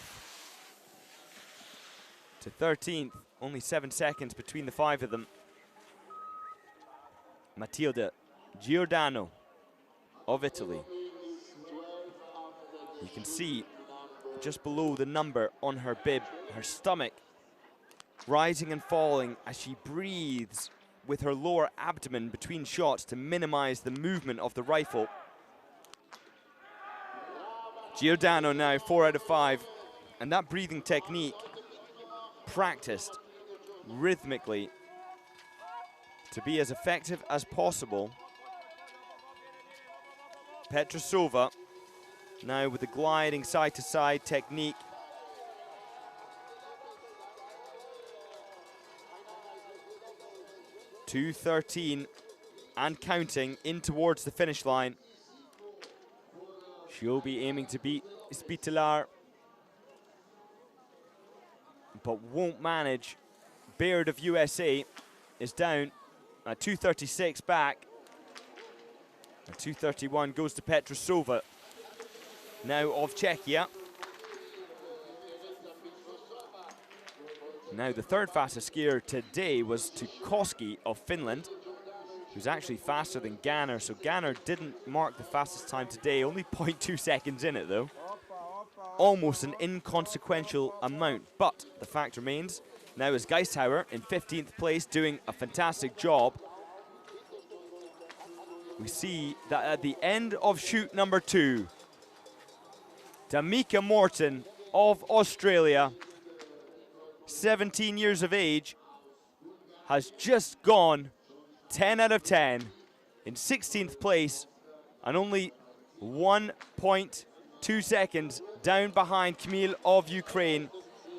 to 13th, only 7 seconds between the 5 of them. Matilde Giordano of Italy. You can see just below the number on her bib, her stomach rising and falling as she breathes with her lower abdomen between shots to minimize the movement of the rifle. Giordano now 4 out of 5, and that breathing technique practiced rhythmically to be as effective as possible. Petrosova now with the gliding side-to-side technique. .213 and counting in towards the finish line. She'll be aiming to beat Spitaler, but won't manage. Baird of USA is down at 2:36 back. And 2:31 goes to Petrosova, now of Czechia. Now the third fastest skier today was Tukoski of Finland, who's actually faster than Ganner. So Ganner didn't mark the fastest time today, only 0.2 seconds in it though. Almost an inconsequential amount, but the fact remains, now is Geisthauer in 15th place doing a fantastic job. We see that at the end of shoot number 2, Tamika Morton of Australia, 17 years of age, has just gone 10 out of 10 in 16th place and only 1.2 seconds down behind Kamil of Ukraine,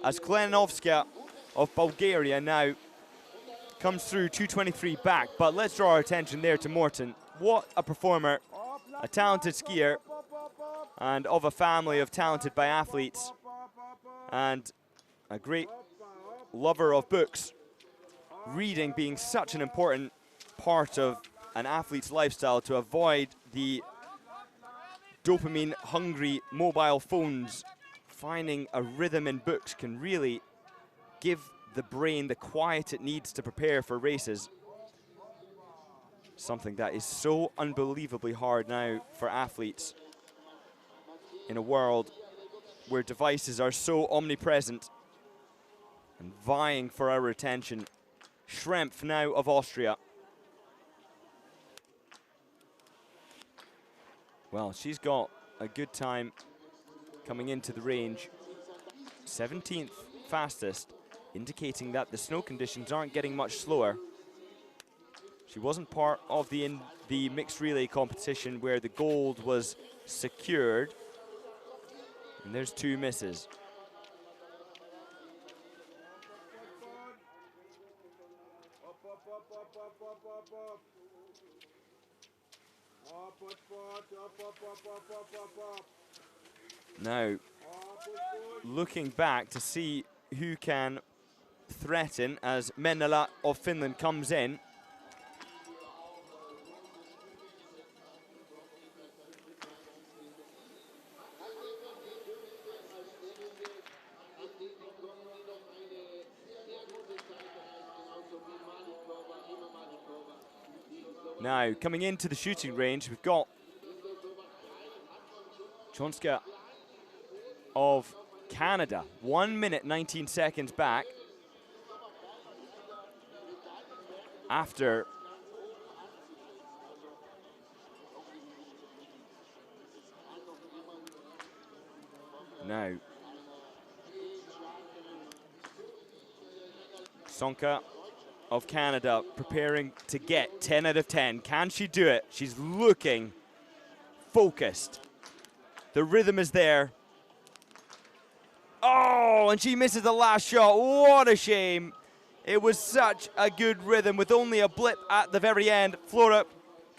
as Klenovska of Bulgaria now comes through 2:23 back. But let's draw our attention there to Morton. What a performer, a talented skier, and of a family of talented biathletes, and a great lover of books. Reading being such an important part of an athlete's lifestyle, to avoid the dopamine-hungry mobile phones. Finding a rhythm in books can really give the brain the quiet it needs to prepare for races. Something that is so unbelievably hard now for athletes in a world where devices are so omnipresent and vying for our attention. Schrempf now of Austria. Well, she's got a good time coming into the range. 17th fastest, indicating that the snow conditions aren't getting much slower. She wasn't part of the mixed relay competition where the gold was secured. And there's 2 misses. Now, looking back to see who can threaten as Mennala of Finland comes in. Now, coming into the shooting range, we've got Chonska of Canada, 1 minute 19 seconds back after now. Sonka of Canada preparing to get 10 out of 10. Can she do it? She's looking focused. The rhythm is there. Oh, and she misses the last shot. What a shame. It was such a good rhythm with only a blip at the very end. Flora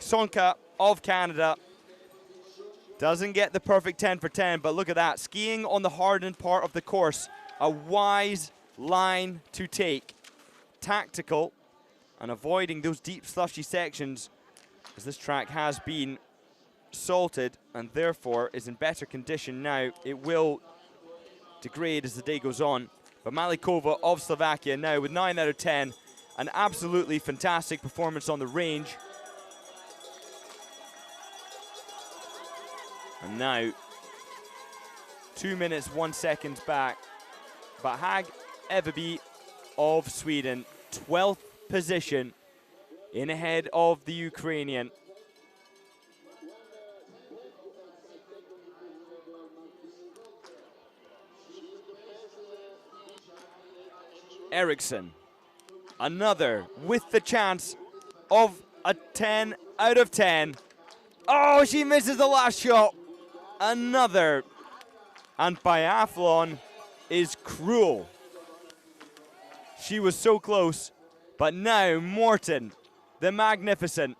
Sonka of Canada doesn't get the perfect 10 for 10, but look at that. Skiing on the hardened part of the course. A wise line to take. Tactical and avoiding those deep slushy sections, as this track has been salted and therefore is in better condition now. It will degrade as the day goes on. But Malikova of Slovakia now with 9 out of 10. An absolutely fantastic performance on the range. And now 2 minutes 1 second back. But Hag Everby of Sweden, 12th position in ahead of the Ukrainian. Eriksson, another with the chance of a 10 out of 10. Oh, she misses the last shot. Another. And Biathlon is cruel. She was so close, but now Morton, the magnificent.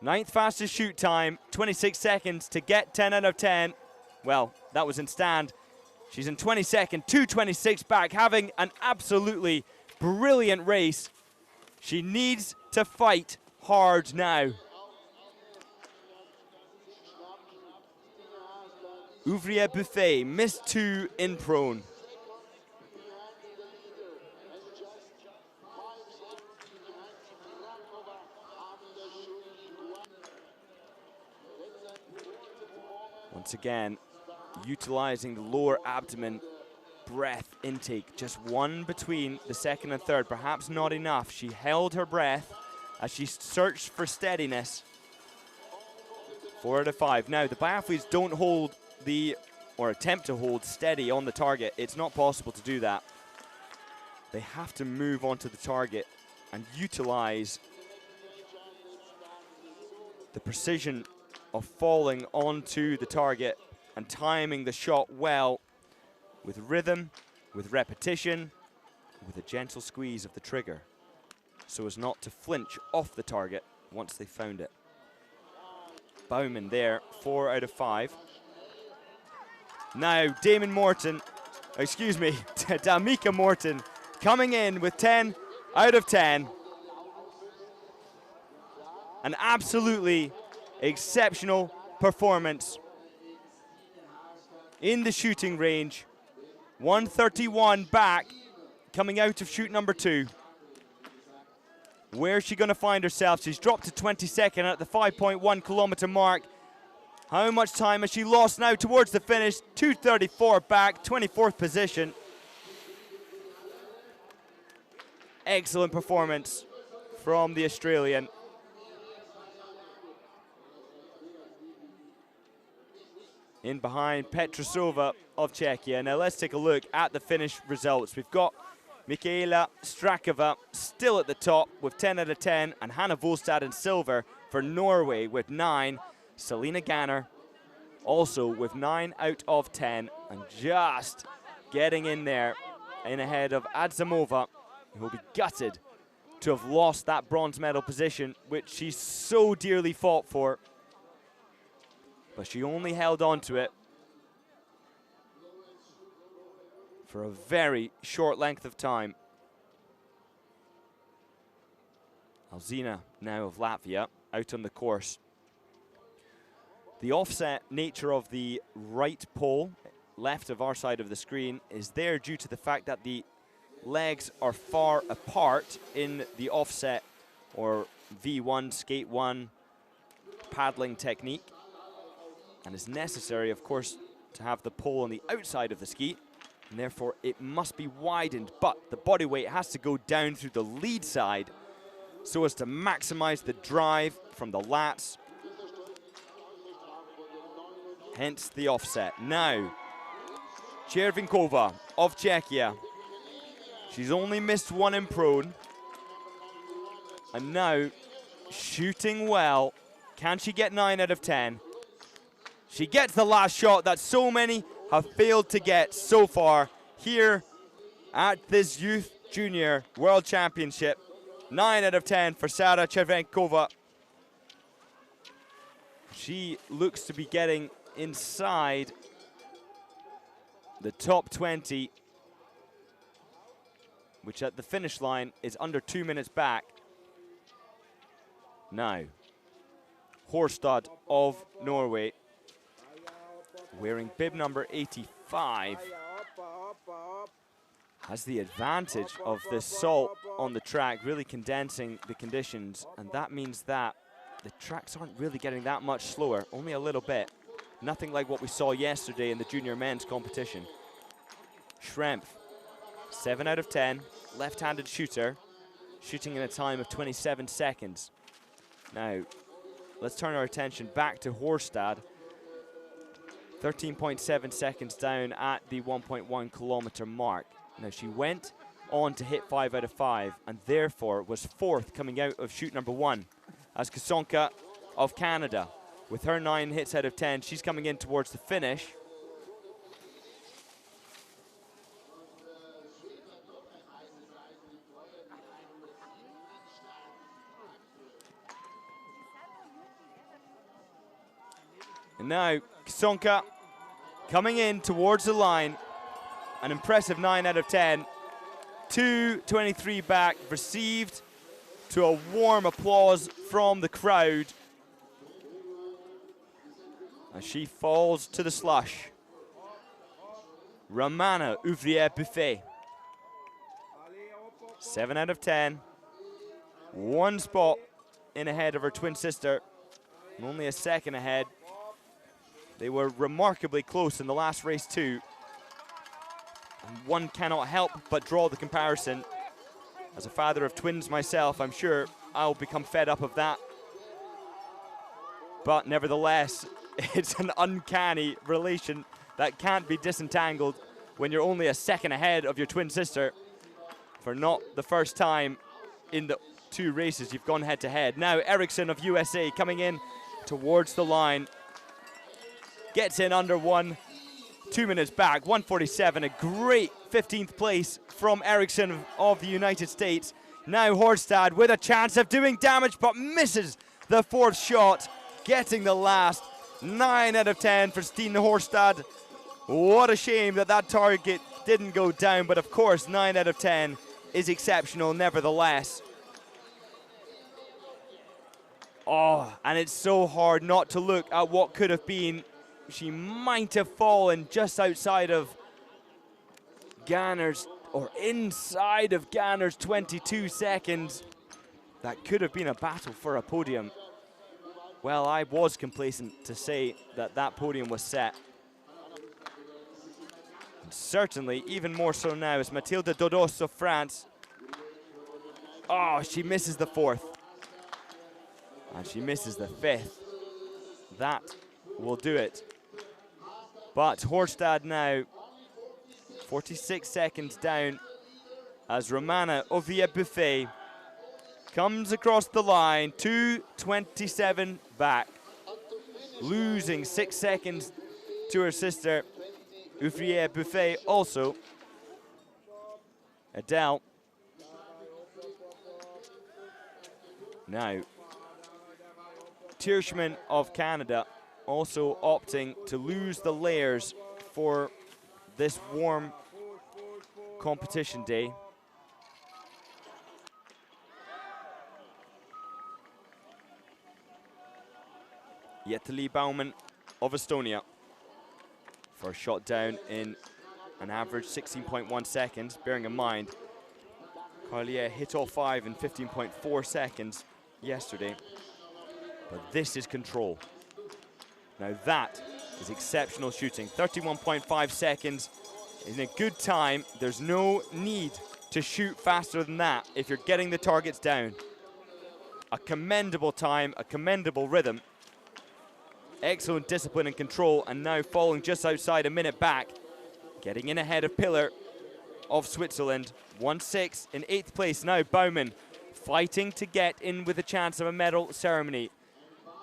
9th fastest shoot time, 26 seconds to get 10 out of 10. Well, that was in stand. She's in 22nd, 2:26 back, having an absolutely brilliant race. She needs to fight hard now. Ouvrier Buffet missed 2 in prone. Once again, utilizing the lower abdomen breath intake. Just one between the second and third, perhaps not enough. She held her breath as she searched for steadiness. 4 out of 5. Now, the biathletes don't hold or attempt to hold steady on the target. It's not possible to do that. They have to move onto the target and utilize the precision of falling onto the target and timing the shot well with rhythm, with repetition, with a gentle squeeze of the trigger so as not to flinch off the target once they found it. Baumann there, 4 out of 5. Now Damon Morton, excuse me, Damika Morton coming in with 10 out of 10. An absolutely exceptional performance in the shooting range. 131 back, coming out of shoot number 2. Where's she going to find herself? She's dropped to 22nd at the 5.1 kilometer mark. How much time has she lost now towards the finish? 2:34 back, 24th position. Excellent performance from the Australian. In behind Petrosova of Czechia. Now let's take a look at the finish results. We've got Michaela Strakova still at the top with 10 out of 10, and Hannah Volstad in silver for Norway with 9. Selina Ganner also with 9 out of 10, and just getting in there in ahead of Adzamova, who will be gutted to have lost that bronze medal position, which she so dearly fought for. But she only held on to it for a very short length of time. Alzina now of Latvia out on the course. The offset nature of the right pole, left of our side of the screen, is there due to the fact that the legs are far apart in the offset or V1, skate 1, paddling technique. And it's necessary, of course, to have the pole on the outside of the ski, and therefore it must be widened, but the body weight has to go down through the lead side so as to maximize the drive from the lats, hence the offset. Now, Chervinkova of Czechia. She's only missed one in prone, and now shooting well. Can she get 9 out of 10? She gets the last shot that so many have failed to get so far here at this Youth Junior World Championship. 9 out of 10 for Sara Chervenkova. She looks to be getting inside the top 20, which at the finish line is under 2 minutes back. Now, Horstad of Norway, wearing bib number 85, has the advantage of this salt on the track, really condensing the conditions, and that means that the tracks aren't really getting that much slower, only a little bit. Nothing like what we saw yesterday in the junior men's competition. Schrempf, 7 out of 10, left-handed shooter, shooting in a time of 27 seconds. Now, let's turn our attention back to Horstad. 13.7 seconds down at the 1.1 kilometer mark. Now, she went on to hit 5 out of 5, and therefore was 4th coming out of shoot number 1. As Kasonka of Canada, with her 9 hits out of 10, she's coming in towards the finish. And now Kasonka coming in towards the line. An impressive 9 out of 10. 2:23 back, received to a warm applause from the crowd as she falls to the slush. Romana Ouvrier-Buffet, 7 out of 10. 1 spot in ahead of her twin sister, and only a second ahead. They were remarkably close in the last race too. And one cannot help but draw the comparison. As a father of twins myself, I'm sure I'll become fed up of that. But nevertheless, it's an uncanny relation that can't be disentangled when you're only a second ahead of your twin sister for not the first time in the 2 races you've gone head to head. Now Eriksson of USA coming in towards the line. Gets in under 1, 2 minutes back, 1:47, a great 15th place from Eriksson of the United States. Now Horstad with a chance of doing damage, but misses the 4th shot, getting the last. 9 out of 10 for Stine Horstad. What a shame that that target didn't go down, but of course 9 out of 10 is exceptional nevertheless. Oh, and it's so hard not to look at what could have been. She might have fallen just outside of Ganner's, or inside of Ganner's 22 seconds. That could have been a battle for a podium. Well, I was complacent to say that that podium was set. And certainly, even more so now, is Mathilde Dodos of France. Oh, she misses the 4th. And she misses the 5th. That will do it. But Horstad now 46 seconds down as Romana Ouvrier-Buffet comes across the line, 2:27 back, losing 6 seconds to her sister Ouvrier-Buffet also. Adele. Now, Tierschmann of Canada also opting to lose the layers for this warm competition day. Jeteli Baumann of Estonia for a shot down in an average 16.1 seconds, bearing in mind Carlier hit all 5 in 15.4 seconds. yesterday, but this is control. Now that is exceptional shooting. 31.5 seconds in a good time. There's no need to shoot faster than that if you're getting the targets down. A commendable time, a commendable rhythm. Excellent discipline and control, and now falling just outside a minute back. Getting in ahead of Pillar of Switzerland. 1-6 in 8th place now. Baumann fighting to get in with a chance of a medal ceremony.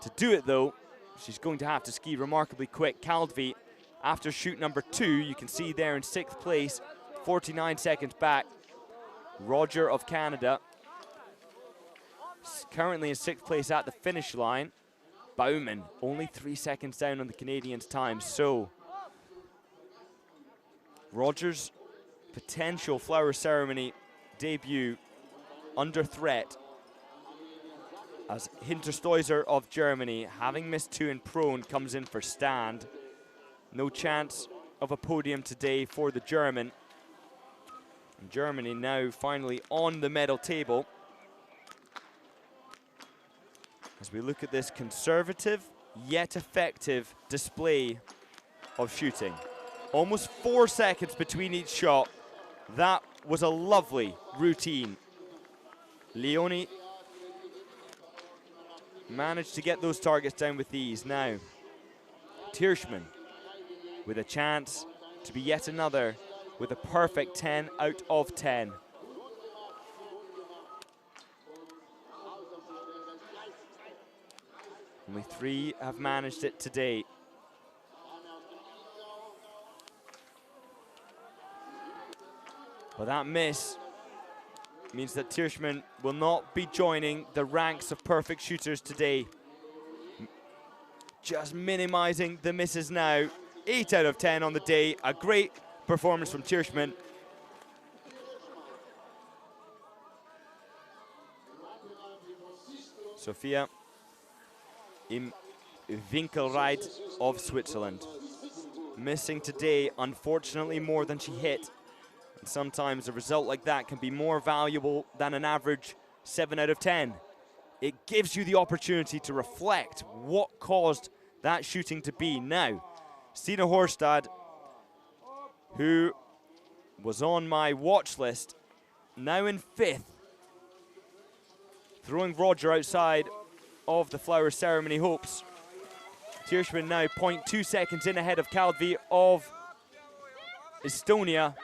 To do it though, she's going to have to ski remarkably quick. Calvi, after shoot number 2, you can see there in 6th place, 49 seconds back. Roger of Canada, currently in 6th place at the finish line. Baumann only 3 seconds down on the Canadians' time. So Roger's potential flower ceremony debut under threat, as Hinterstoiser of Germany, having missed 2 in prone, comes in for stand. No chance of a podium today for the German. And Germany now finally on the medal table. As we look at this conservative yet effective display of shooting. Almost 4 seconds between each shot. That was a lovely routine. Leone managed to get those targets down with ease. Now, Tierschmann with a chance to be yet another with a perfect 10 out of 10. Only 3 have managed it today. But that miss means that Tierschmann will not be joining the ranks of perfect shooters today. Just minimizing the misses now. 8 out of 10 on the day. A great performance from Tierschmann. Sophia im Winkelreit of Switzerland. Missing today, unfortunately, more than she hit. And sometimes a result like that can be more valuable than an average 7 out of 10. It gives you the opportunity to reflect what caused that shooting to be. Now, Stina Horstad, who was on my watch list, now in 5th. Throwing Roger outside of the flower ceremony hopes. Tierschmann now 0.2 seconds in ahead of Calvi of Estonia,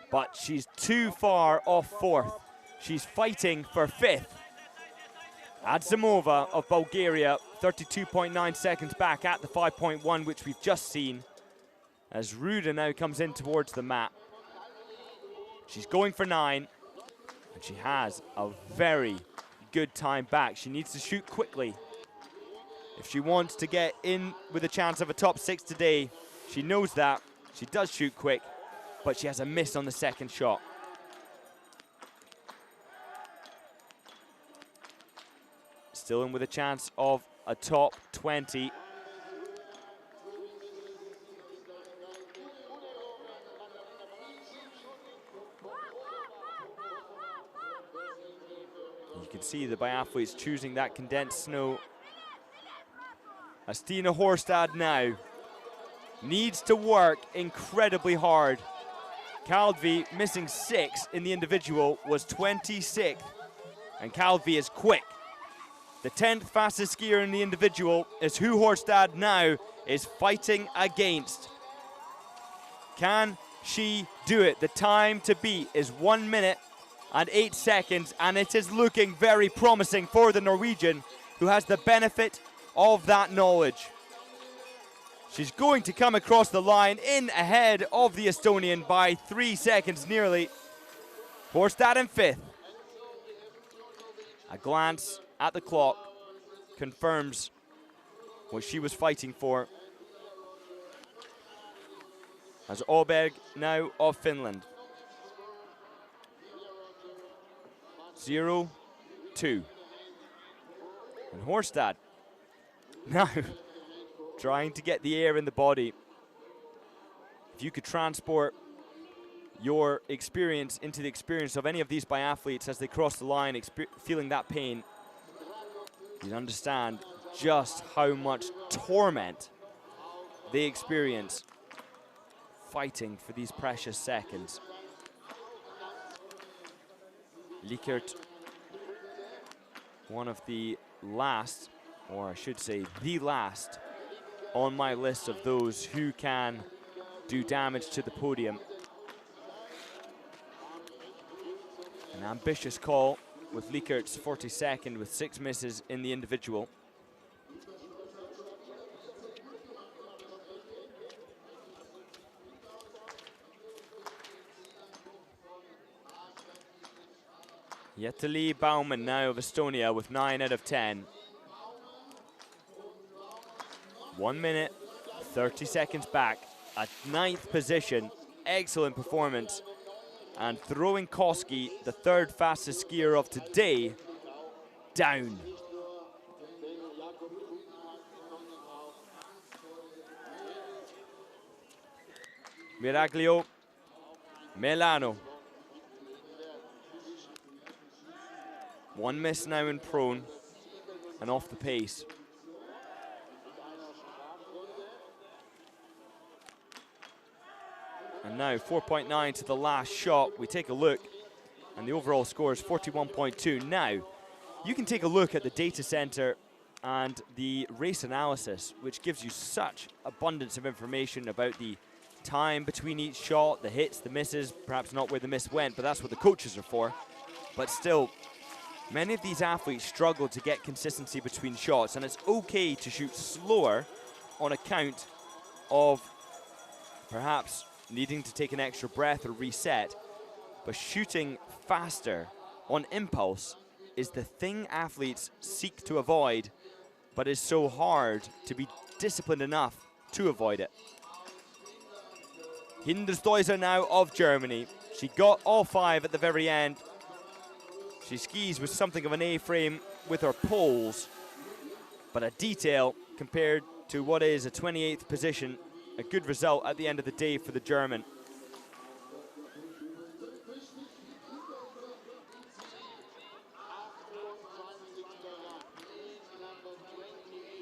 but she's too far off 4th. She's fighting for 5th. Adzimova of Bulgaria, 32.9 seconds back at the 5.1, which we've just seen, as Ruda now comes in towards the map. She's going for 9, and she has a very good time back. She needs to shoot quickly if she wants to get in with a chance of a top 6 today. She knows that. She does shoot quick, but she has a miss on the second shot. Still in with a chance of a top 20. You can see the biathletes choosing that condensed snow. Stina Horstad now needs to work incredibly hard. Calvi, missing 6 in the individual, was 26th. And Calvi is quick. The 10th fastest skier in the individual is who Horstad now is fighting against. Can she do it? The time to beat is 1 minute and 8 seconds, and it is looking very promising for the Norwegian, who has the benefit of that knowledge. She's going to come across the line in ahead of the Estonian by 3 seconds nearly. Horstad in 5th. A glance at the clock confirms what she was fighting for. As Arber now of Finland. 0-2. And Horstad now trying to get the air in the body. If you could transport your experience into the experience of any of these biathletes as they cross the line, feeling that pain, you'd understand just how much torment they experience fighting for these precious seconds. Liekert, one of the last, or I should say the last, on my list of those who can do damage to the podium. An ambitious call with Liekert's 42nd with 6 misses in the individual. Yetteli Baumann now of Estonia with 9 out of 10. 1 minute, 30 seconds back at 9th position. Excellent performance. And throwing Koski, the 3rd fastest skier of today, down. Miraglio, Melano. 1 miss now in prone and off the pace. And now 4.9 to the last shot. We take a look, and the overall score is 41.2. Now, you can take a look at the data center and the race analysis, which gives you such abundance of information about the time between each shot, the hits, the misses, perhaps not where the miss went, but that's what the coaches are for. But still, many of these athletes struggle to get consistency between shots, and it's okay to shoot slower on account of perhaps needing to take an extra breath or reset, but shooting faster on impulse is the thing athletes seek to avoid, but is so hard to be disciplined enough to avoid it. Hinderstoiser now of Germany. She got all 5 at the very end. She skis with something of an A-frame with her poles, but a detail compared to what is a 28th position. A good result at the end of the day for the German.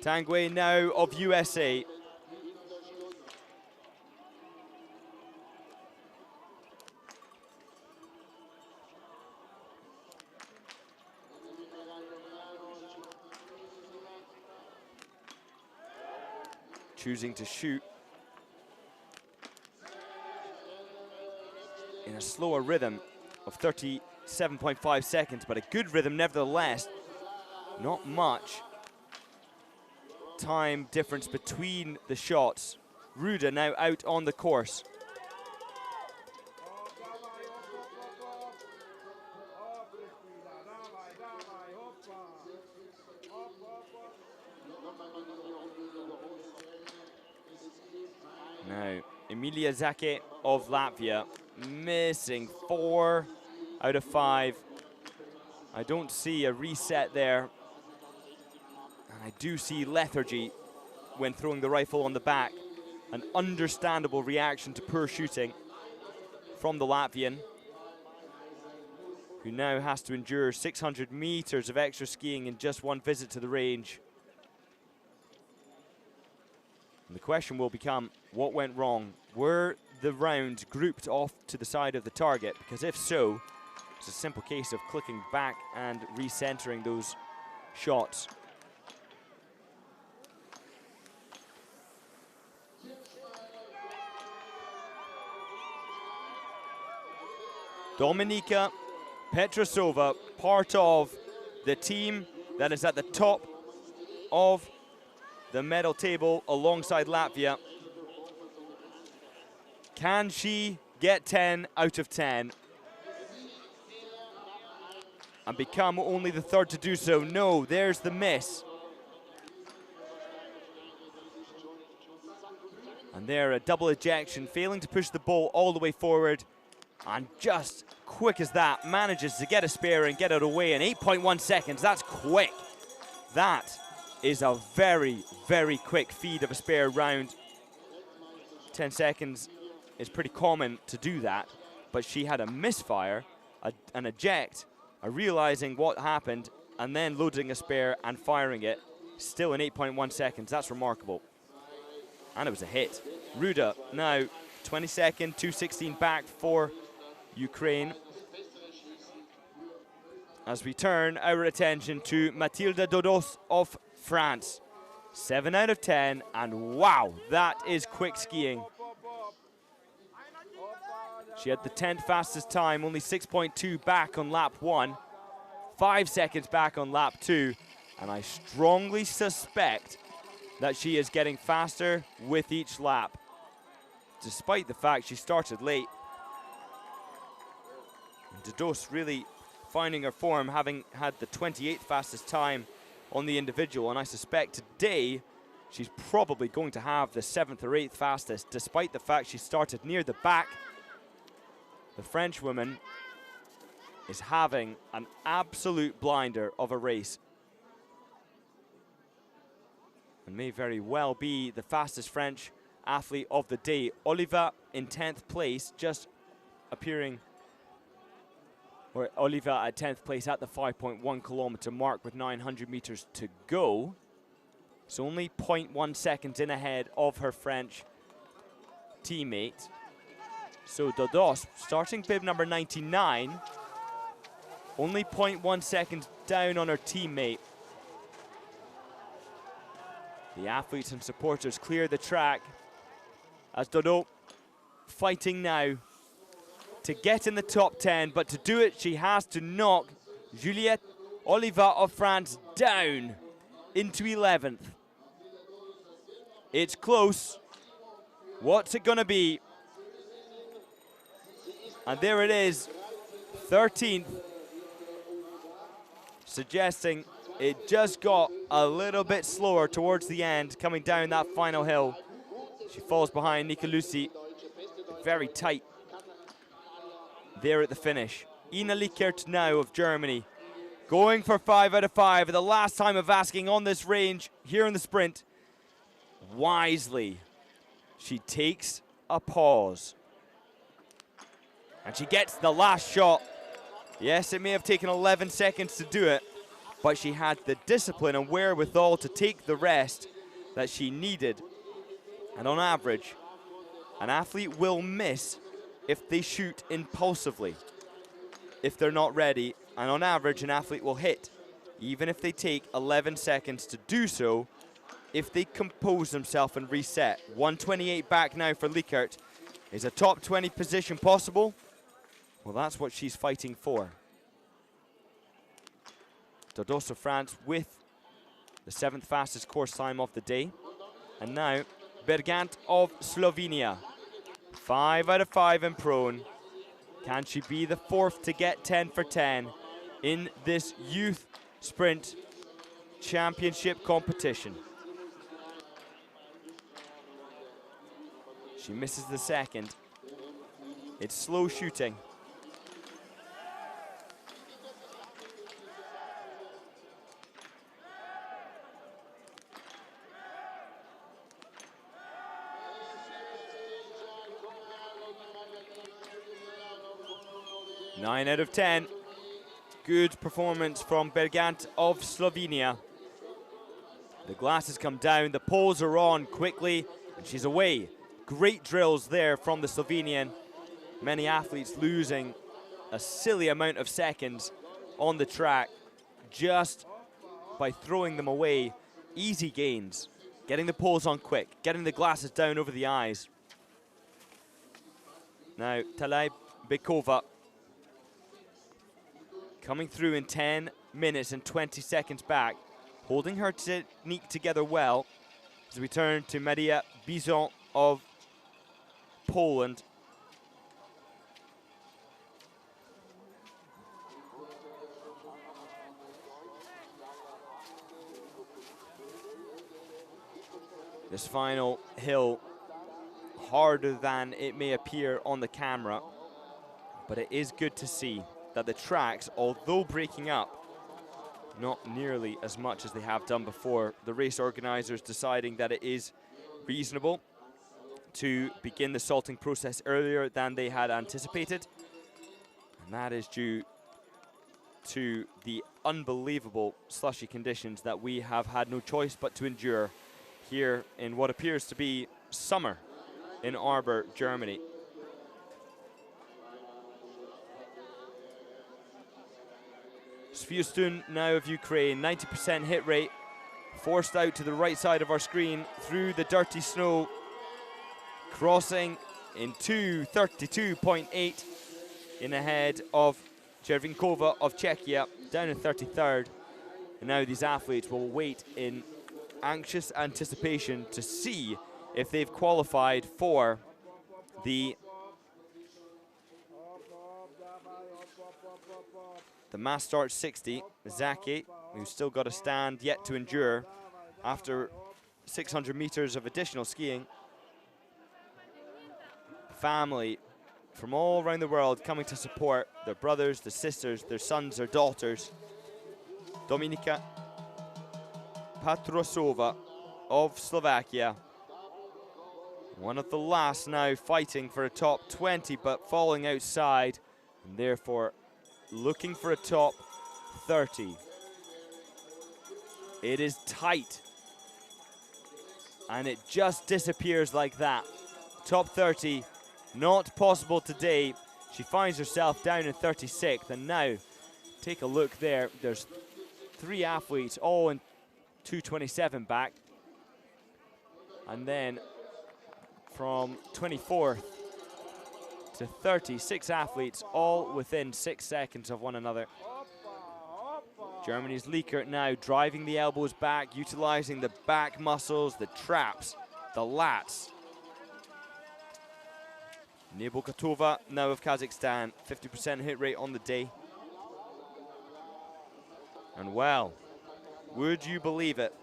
Tanguay now of USA. Choosing to shoot in a slower rhythm of 37.5 seconds, but a good rhythm nevertheless. Not much time difference between the shots. Ruda now out on the course. Now, Emilia Zake of Latvia missing 4 out of 5. I don't see a reset there. And I do see lethargy when throwing the rifle on the back. An understandable reaction to poor shooting from the Latvian, who now has to endure 600 meters of extra skiing in just 1 visit to the range. And the question will become, what went wrong? Were the rounds grouped off to the side of the target? Because if so, it's a simple case of clicking back and recentering those shots. Dominika Petrasova, part of the team that is at the top of the medal table alongside Latvia. Can she get 10 out of 10 and become only the 3rd to do so? No, there's the miss. And there, a double ejection, failing to push the ball all the way forward. And just quick as that, manages to get a spare and get it away in 8.1 seconds. That's quick. That is a very, very quick feed of a spare round. 10 seconds is pretty common to do that, but she had a misfire, an eject, a realizing what happened, and then loading a spare and firing it, still in 8.1 seconds. That's remarkable. And it was a hit. Ruda now 22nd, 2:16 back for Ukraine. As we turn our attention to Mathilde Dodos of France. 7 out of 10, and wow, that is quick skiing. She had the 10th fastest time, only 6.2 back on lap 1, 5 seconds back on lap 2, and I strongly suspect that she is getting faster with each lap, despite the fact she started late. Dodos really finding her form, having had the 28th fastest time on the individual, and I suspect today she's probably going to have the 7th or 8th fastest, despite the fact she started near the back. The French woman is having an absolute blinder of a race, and may very well be the fastest French athlete of the day. Oliva in 10th place, just appearing, or Oliva at 10th place at the 5.1 kilometer mark with 900 meters to go. So only 0.1 seconds in ahead of her French teammate. So Dodos, starting bib number 99, only 0.1 seconds down on her teammate. The athletes and supporters clear the track as Dodo fighting now to get in the top 10, but to do it she has to knock Juliette Oliva of France down into 11th. It's close. What's it gonna be? And there it is, 13th, suggesting it just got a little bit slower towards the end, coming down that final hill. She falls behind Nika Lucy, very tight there at the finish. Ina Lickert now of Germany, going for 5 out of 5 at the last time of asking on this range here in the sprint. Wisely, she takes a pause. And she gets the last shot. Yes, it may have taken 11 seconds to do it, but she had the discipline and wherewithal to take the rest that she needed. And on average, an athlete will miss if they shoot impulsively, if they're not ready. And on average, an athlete will hit, even if they take 11 seconds to do so, if they compose themselves and reset. 128 back now for Lickert. Is a top 20 position possible? Well, that's what she's fighting for. Dodos of France with the 7th fastest course time of the day. And now, Bergant of Slovenia. 5 out of 5 in prone. Can she be the 4th to get 10 for 10 in this youth sprint championship competition? She misses the 2nd. It's slow shooting. Nine out of 10. Good performance from Bergant of Slovenia. The glasses come down, the poles are on quickly, and she's away. Great drills there from the Slovenian. Many athletes losing a silly amount of seconds on the track just by throwing them away. Easy gains, getting the poles on quick, getting the glasses down over the eyes. Now, Talay Bekova coming through in 10 minutes and 20 seconds back, holding her technique together well as we turn to Maria Bizon of Poland. This final hill, harder than it may appear on the camera, but it is good to see that the tracks, although breaking up, not nearly as much as they have done before. The race organizers deciding that it is reasonable to begin the salting process earlier than they had anticipated. And that is due to the unbelievable slushy conditions that we have had no choice but to endure here in what appears to be summer in Arber, Germany. Skistadion now of Ukraine, 90% hit rate, forced out to the right side of our screen through the dirty snow, crossing in 2:32.8 in ahead of Chervinkova of Czechia, down in 33rd. And now these athletes will wait in anxious anticipation to see if they've qualified for the mass start 60. Zaki, who's still got a stand yet to endure after 600 meters of additional skiing. Family from all around the world coming to support their brothers, their sisters, their sons, their daughters. Dominika Patrosova of Slovakia, one of the last now fighting for a top 20, but falling outside, and therefore looking for a top 30. It is tight, and it just disappears like that. Top 30, not possible today. She finds herself down in 36th, and now take a look there. There's 3 athletes, all in 2:27 back, and then from 24th to 36 athletes, all within 6 seconds of one another. Germany's Liekert now driving the elbows back, utilizing the back muscles, the traps, the lats. Nebokatova now of Kazakhstan, 50% hit rate on the day. And well, would you believe it?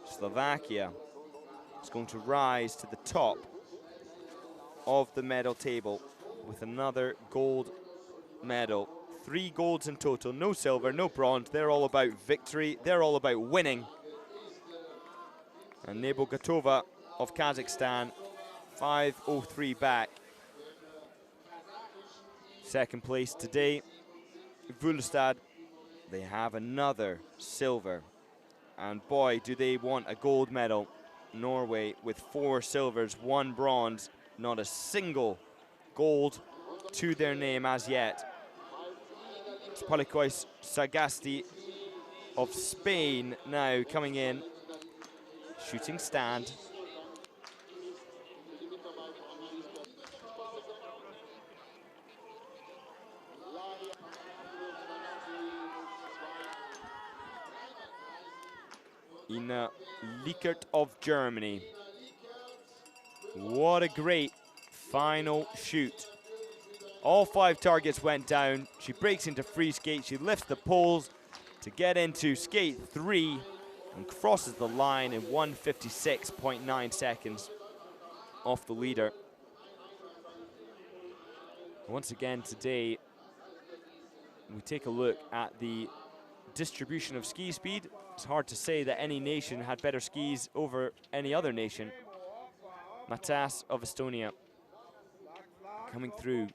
Slovakia is going to rise to the top of the medal table with another gold medal. 3 golds in total, no silver, no bronze. They're all about victory, they're all about winning. And Nebokatova of Kazakhstan, 5:03 back. Second place today, Vulstad. They have another silver. And boy, do they want a gold medal. Norway with 4 silvers, 1 bronze, not a single gold to their name as yet. Polikois Sagasti of Spain now coming in, shooting stand. Ina Liekert of Germany. What a great final shoot. All 5 targets went down. She breaks into free skate. She lifts the poles to get into skate 3 and crosses the line in 1:56.9 seconds off the leader. Once again today, we take a look at the distribution of ski speed. It's hard to say that any nation had better skis over any other nation. Matas of Estonia coming through.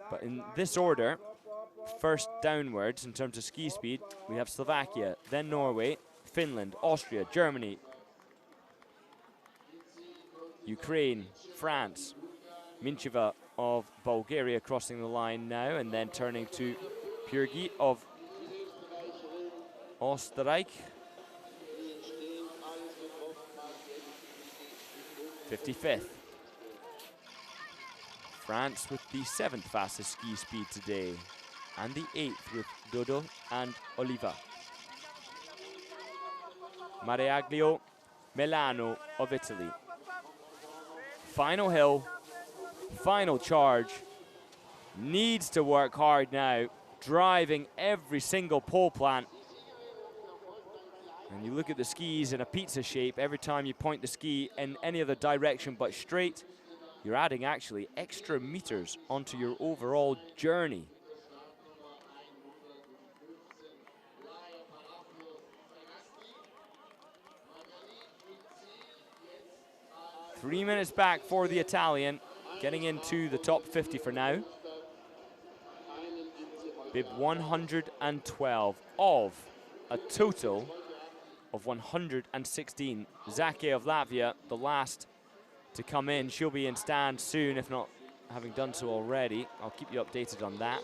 But in this order, first downwards in terms of ski speed, we have Slovakia, then Norway, Finland, Austria, Germany, Ukraine, France, Mincheva of Bulgaria crossing the line now, and then turning to Purgi of Österreich. 55th. France with the 7th fastest ski speed today, and the 8th with Dodo and Oliva. Mariaglio Milano of Italy. Final hill, final charge. Needs to work hard now, driving every single pole plant. And you look at the skis in a pizza shape. Every time you point the ski in any other direction but straight, you're adding actually extra meters onto your overall journey. Three minutes back for the Italian, getting into the top 50 for now. Bib 112 of a total of 116. Zake of Latvia, the last to come in. She'll be in stand soon, if not having done so already. I'll keep you updated on that.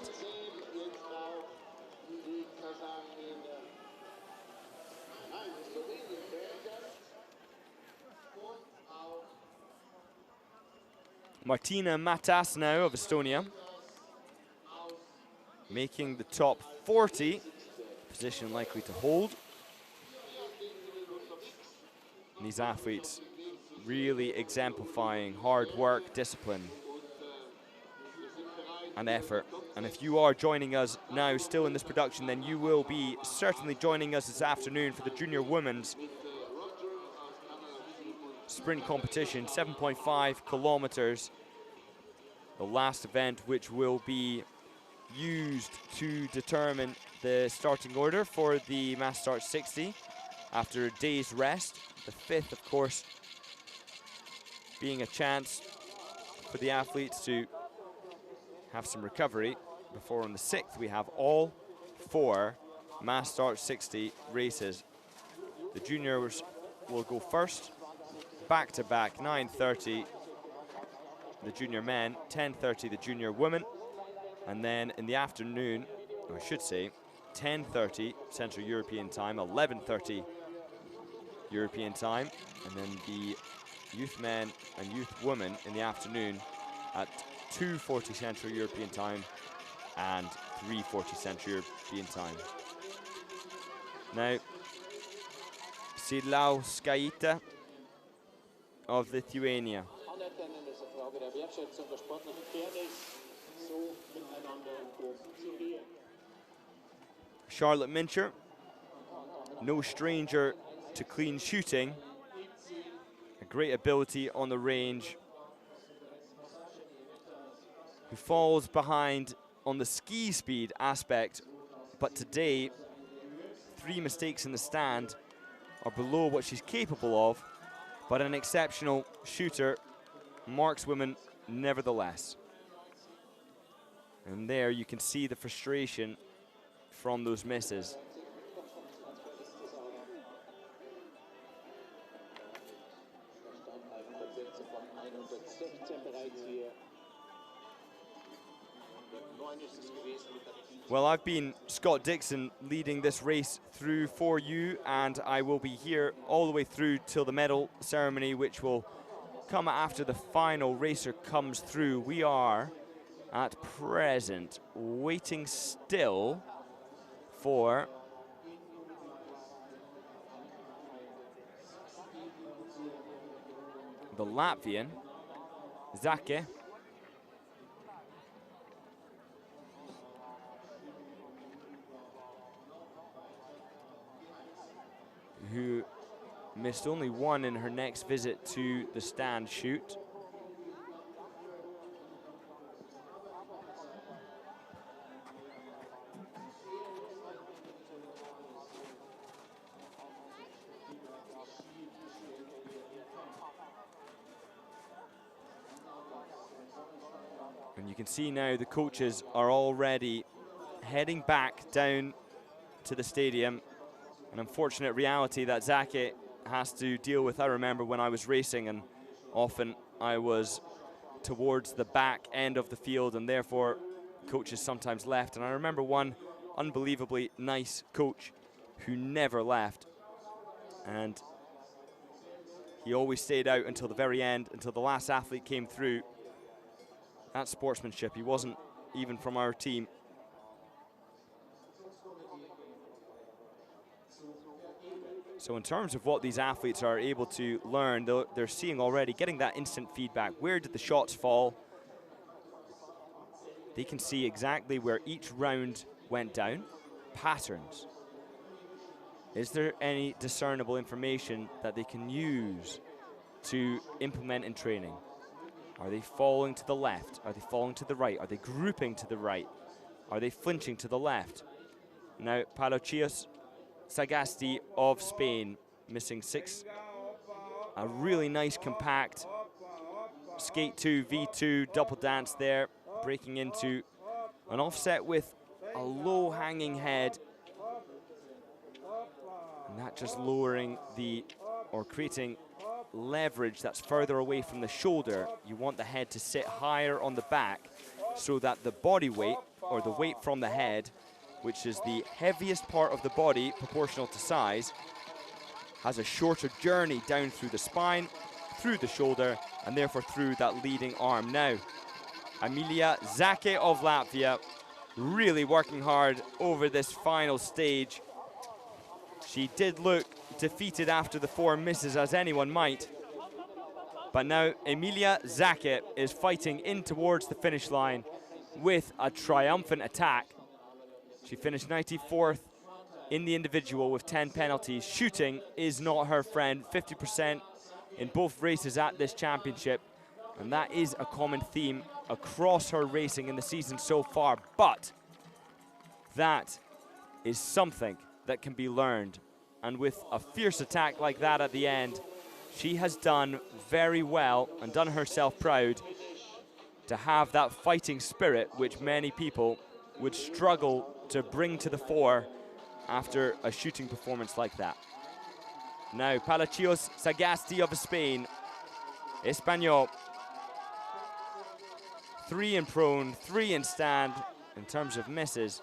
Martina Matas now of Estonia, making the top 40, position likely to hold. And these athletes really exemplifying hard work, discipline, and effort. And if you are joining us now still in this production, then you will be certainly joining us this afternoon for the junior women's sprint competition, 7.5 kilometers. The last event which will be used to determine the starting order for the Mass Start 60 after a day's rest. The 5th, of course, being a chance for the athletes to have some recovery before on the 6th we have all 4 Mass Start 60 races. The juniors will go first, back-to-back, 9:30 the junior men, 10:30 the junior women, and then in the afternoon, or I should say 10:30 Central European time, 11:30 European time, and then the youth men and youth women in the afternoon at 2:40 Central European time and 3:40 Central European time. Now, Silauskaite of Lithuania. Charlotte Mincher, no stranger to clean shooting, a great ability on the range, who falls behind on the ski speed aspect, but today 3 mistakes in the stand are below what she's capable of, but an exceptional shooter, markswoman nevertheless. And there you can see the frustration from those misses. Well, I've been Scott Dixon leading this race through for you, and I will be here all the way through till the medal ceremony, which will come after the final racer comes through. We are at present waiting still for the Latvian Zake, who missed only 1 in her next visit to the stand shoot. And you can see now the coaches are already heading back down to the stadium. An unfortunate reality that Zake has to deal with. I remember when I was racing, and often I was towards the back end of the field, and therefore coaches sometimes left. And I remember one unbelievably nice coach who never left, and he always stayed out until the very end, until the last athlete came through. That's sportsmanship. He wasn't even from our team. So in terms of what these athletes are able to learn, they're seeing already, getting that instant feedback. Where did the shots fall? They can see exactly where each round went down. Patterns. Is there any discernible information that they can use to implement in training? Are they falling to the left? Are they falling to the right? Are they grouping to the right? Are they flinching to the left? Now, Palocios Sagasti of Spain, missing 6. A really nice compact skate 2, V2, double dance there, breaking into an offset with a low hanging head. And that just lowering or creating leverage that's further away from the shoulder. You want the head to sit higher on the back so that the body weight, or the weight from the head, which is the heaviest part of the body proportional to size, has a shorter journey down through the spine, through the shoulder, and therefore through that leading arm. Now, Emilia Zake of Latvia really working hard over this final stage. She did look defeated after the 4 misses, as anyone might. But now Emilia Zake is fighting in towards the finish line with a triumphant attack. She finished 94th in the individual with 10 penalties. Shooting is not her friend, 50% in both races at this championship. And that is a common theme across her racing in the season so far. But that is something that can be learned. And with a fierce attack like that at the end, she has done very well and done herself proud to have that fighting spirit which many people would struggle to bring to the fore after a shooting performance like that. Now, Palacios Sagasti of Spain, Espanyol. 3 in prone, 3 in stand in terms of misses.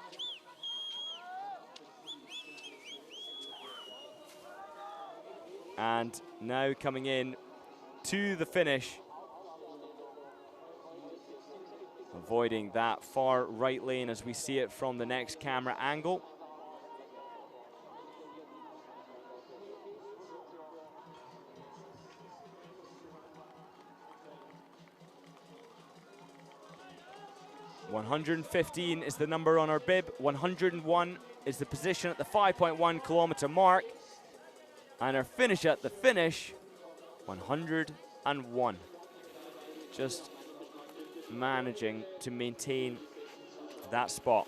And now coming in to the finish, avoiding that far right lane as we see it from the next camera angle. $115 is the number on our bib. 101 is the position at the 5.1 kilometer mark. And our finish at the finish, 101. Just managing to maintain that spot.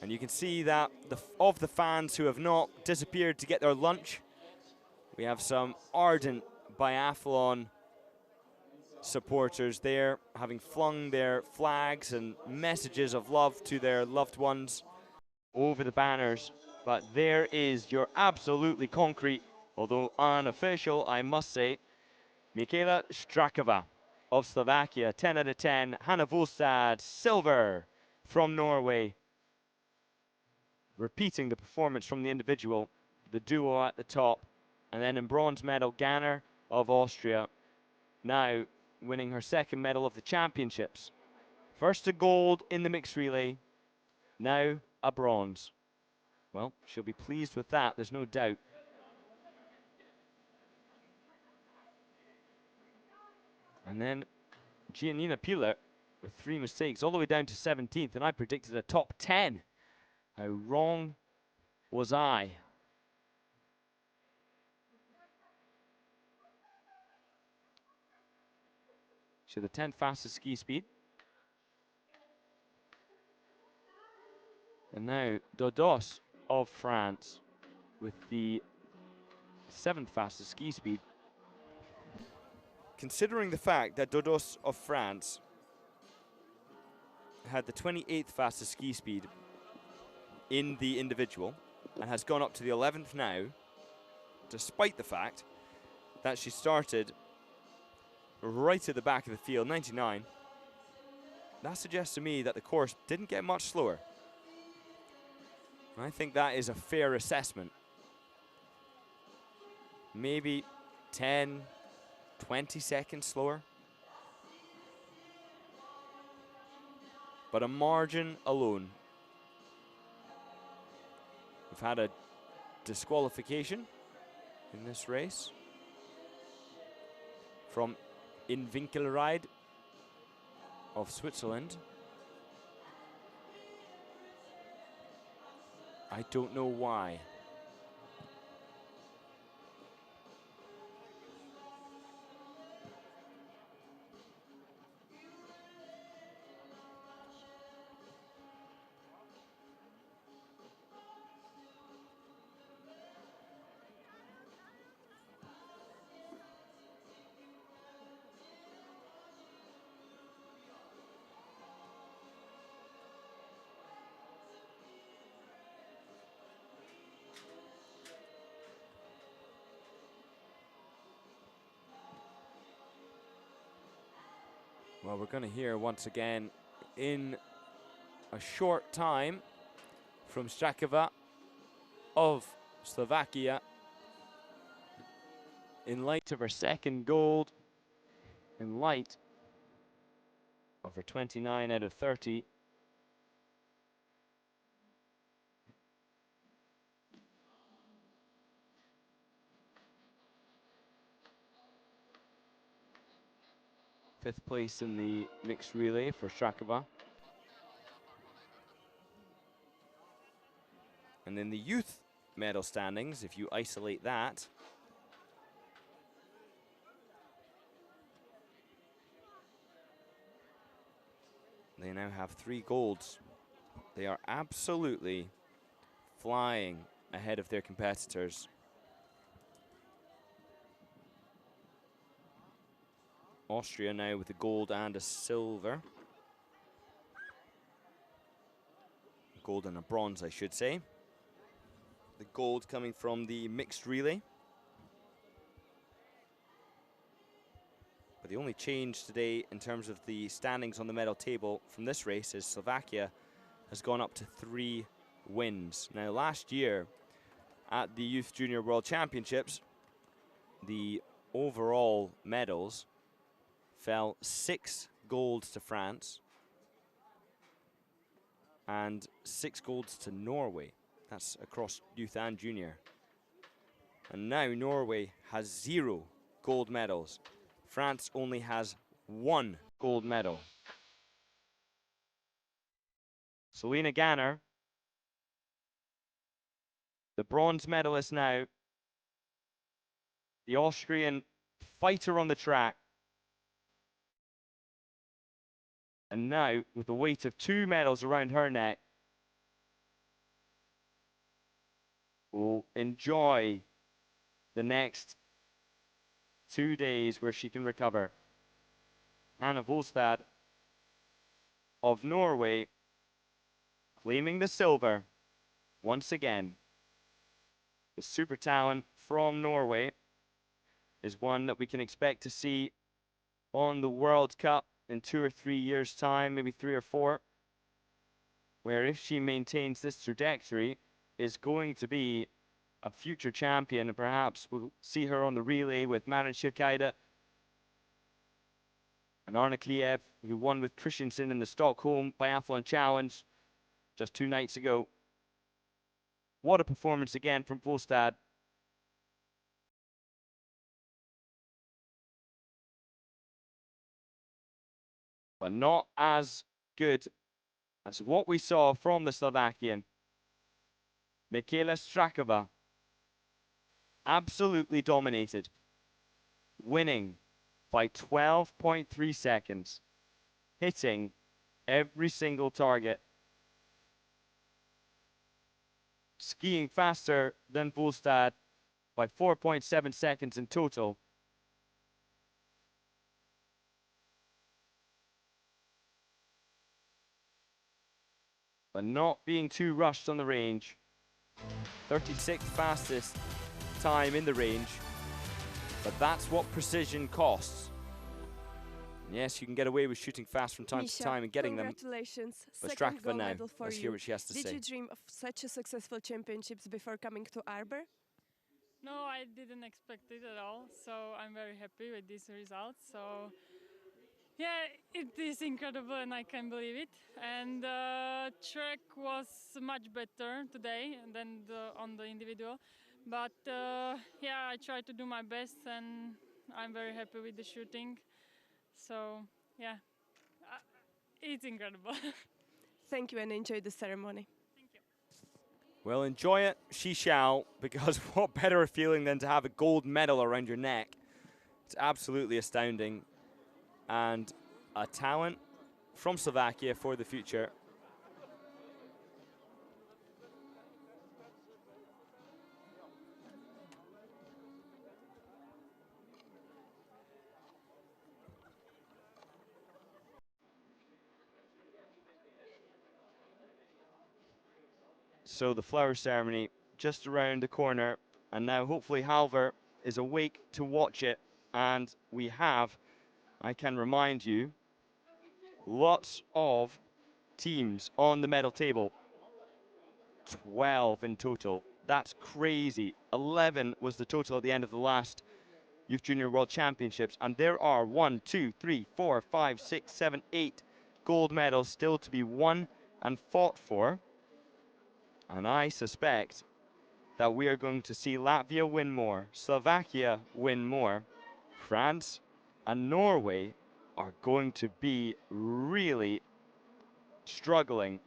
And you can see that of the fans who have not disappeared to get their lunch, we have some ardent biathlon supporters there, having flung their flags and messages of love to their loved ones over the banners. But there is your absolutely concrete, although unofficial, I must say, Michaela Strakova of Slovakia, 10 out of 10. Hanna Volstad, silver from Norway. Repeating the performance from the individual, the duo at the top. And then in bronze medal, Ganner of Austria, now winning her 2nd medal of the championships. First a gold in the mixed relay, now a bronze. Well, she'll be pleased with that, there's no doubt. And then Giannina Piller with 3 mistakes, all the way down to 17th, and I predicted a top 10. How wrong was I? She had the 10th fastest ski speed. And now Dodos of France with the 7th fastest ski speed. Considering the fact that Dodos of France had the 28th fastest ski speed in the individual and has gone up to the 11th now, despite the fact that she started right at the back of the field, 99, that suggests to me that the course didn't get much slower. And I think that is a fair assessment. Maybe 10, 20 seconds slower. But a margin alone. We've had a disqualification in this race from Invinkelride of Switzerland. I don't know why. Well, we're going to hear once again in a short time from Strakova of Slovakia, in light of her second gold, in light of her 29 out of 30. Fifth place in the mixed relay for Strakova. And in the youth medal standings, if you isolate that, they now have 3 golds. They are absolutely flying ahead of their competitors. Austria now with a gold and a silver. Gold and a bronze, I should say. The gold coming from the mixed relay. But the only change today in terms of the standings on the medal table from this race is Slovakia has gone up to 3 wins. Now, last year at the Youth Junior World Championships, the overall medals fell 6 golds to France and 6 golds to Norway. That's across youth and junior. And now Norway has 0 gold medals. France only has 1 gold medal. Selina Ganner, the bronze medalist now, the Austrian fighter on the track. And now, with the weight of 2 medals around her neck, will enjoy the next 2 days where she can recover. Anna Volstad of Norway claiming the silver once again. The super talent from Norway is one that we can expect to see on the World Cup in 2 or 3 years' time, maybe 3 or 4, where if she maintains this trajectory, is going to be a future champion, and perhaps we'll see her on the relay with Marin Shirkaida and Arne Kliev, who won with Christensen in the Stockholm Biathlon Challenge just 2 nights ago. What a performance again from Volstad. But not as good as what we saw from the Slovakian. Michaela Strakova absolutely dominated, winning by 12.3 seconds, hitting every single target, skiing faster than Volstad by 4.7 seconds in total. But not being too rushed on the range. 36th fastest time in the range, but that's what precision costs. Yes, you can get away with shooting fast from time to time and getting them. Congratulations. But Second Strakova gold now, medal for let's you. hear what she has to say. Did you dream of such a successful championships before coming to Arber? No, I didn't expect it at all. So I'm very happy with these results. So yeah, it is incredible and I can't believe it. And track was much better today than on the individual. But yeah, I tried to do my best and I'm very happy with the shooting. So yeah, it's incredible. Thank you and enjoy the ceremony. Thank you. Well, enjoy it, she shall, because what better a feeling than to have a gold medal around your neck. It's absolutely astounding. And a talent from Slovakia for the future. So the flower ceremony just around the corner, and now hopefully Halver is awake to watch it. And we have, I can remind you, Lots of teams on the medal table. 12 in total. That's crazy. 11 was the total at the end of the last Youth Junior World Championships. And there are 1, 2, 3, 4, 5, 6, 7, 8 gold medals still to be won and fought for. And I suspect that we are going to see Latvia win more, Slovakia win more, France and Norway are going to be really struggling.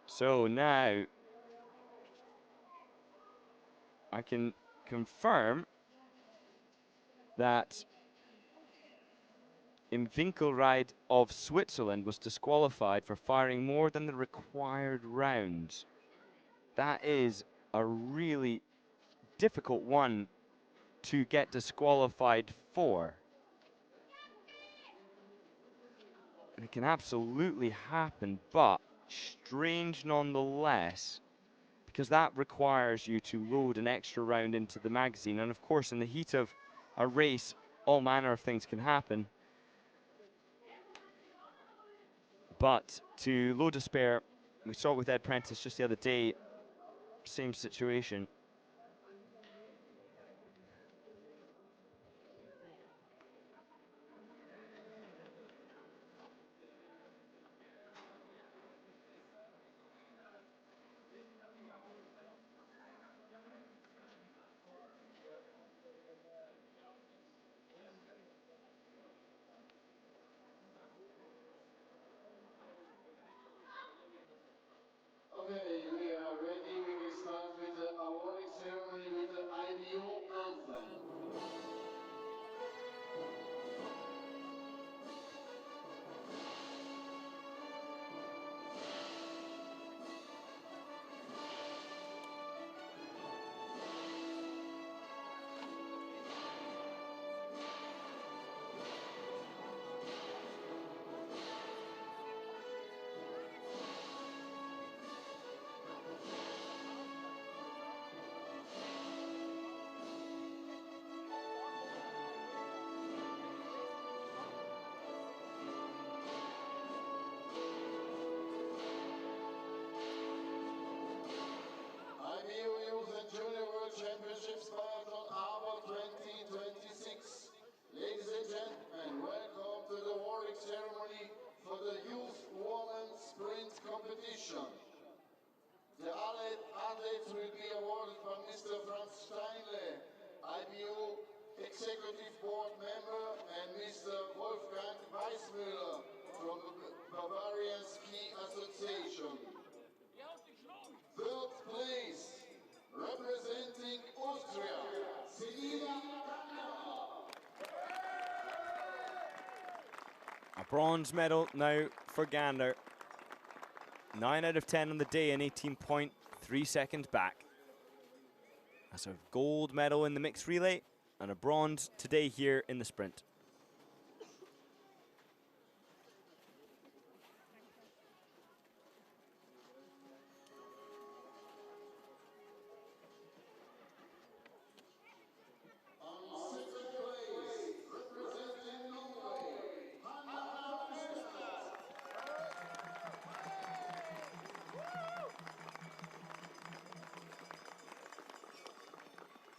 So now I can confirm that in Winkelried of Switzerland was disqualified for firing more than the required rounds. That is a really difficult one to get disqualified for. It can absolutely happen, but strange nonetheless, because that requires you to load an extra round into the magazine. And of course, in the heat of a race, all manner of things can happen. But to load a spare, we saw it with Ed Prentice just the other day, same situation. Okay, we are ready. We will start with the awarding ceremony with the IBU anthem. IBU Youth and Junior World Championships Biathlon Arber 2026. Ladies and gentlemen, welcome to the awarding ceremony for the Youth Women Sprint Competition. The athletes will be awarded by Mr. Franz Steinle, IBU Executive Board Member, and Mr. Wolfgang Weissmüller from the Bavarian Ski Association. Third place, representing Austria, Selina. A bronze medal now for Gander. 9 out of 10 on the day and 18.3 seconds back. That's a gold medal in the mixed relay and a bronze today here in the sprint.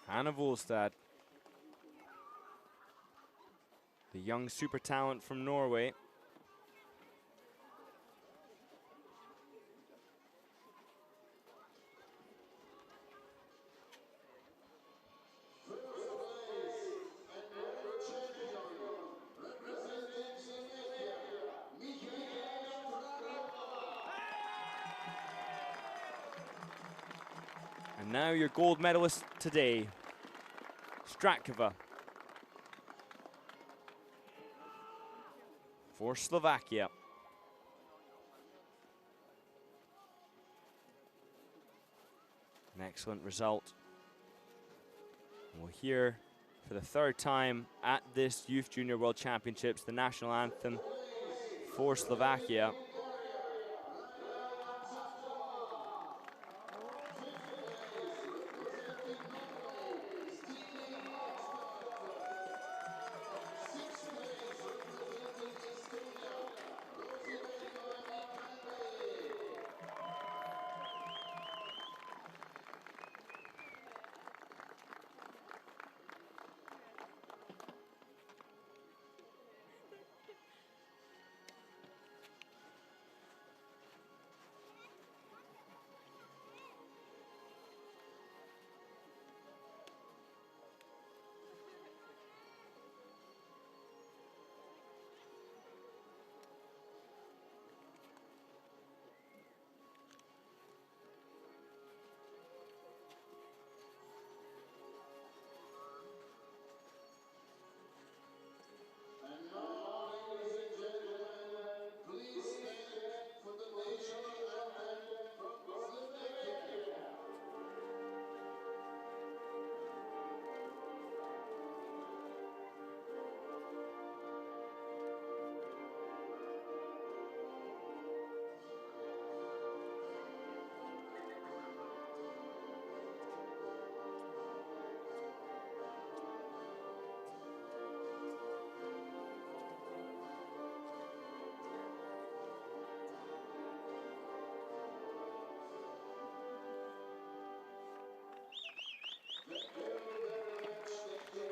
Hanna Volstad, the young super talent from Norway. And now your gold medalist today, Strakova for Slovakia. An excellent result. We'll hear for the third time at this Youth Junior World Championships the national anthem for Slovakia.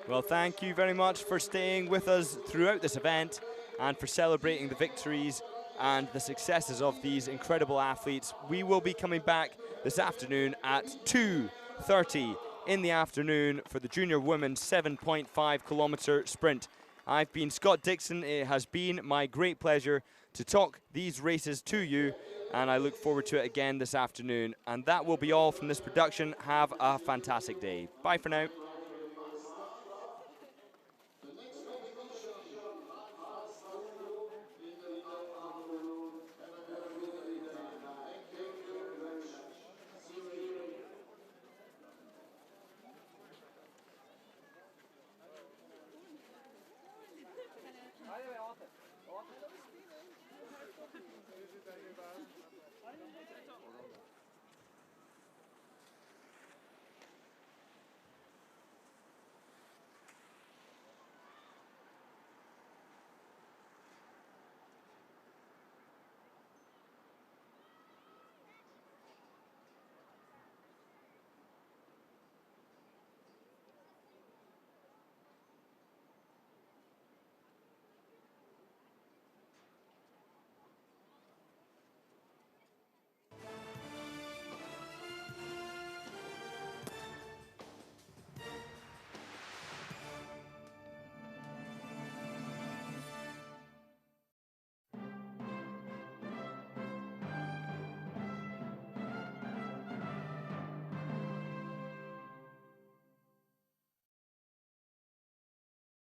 Well, thank you very much for staying with us throughout this event and for celebrating the victories and the successes of these incredible athletes. We will be coming back this afternoon at 2:30 in the afternoon for the junior women's 7.5 kilometre sprint. I've been Scott Dixon. It has been my great pleasure to talk these races to you, and I look forward to it again this afternoon. And that will be all from this production. Have a fantastic day. Bye for now.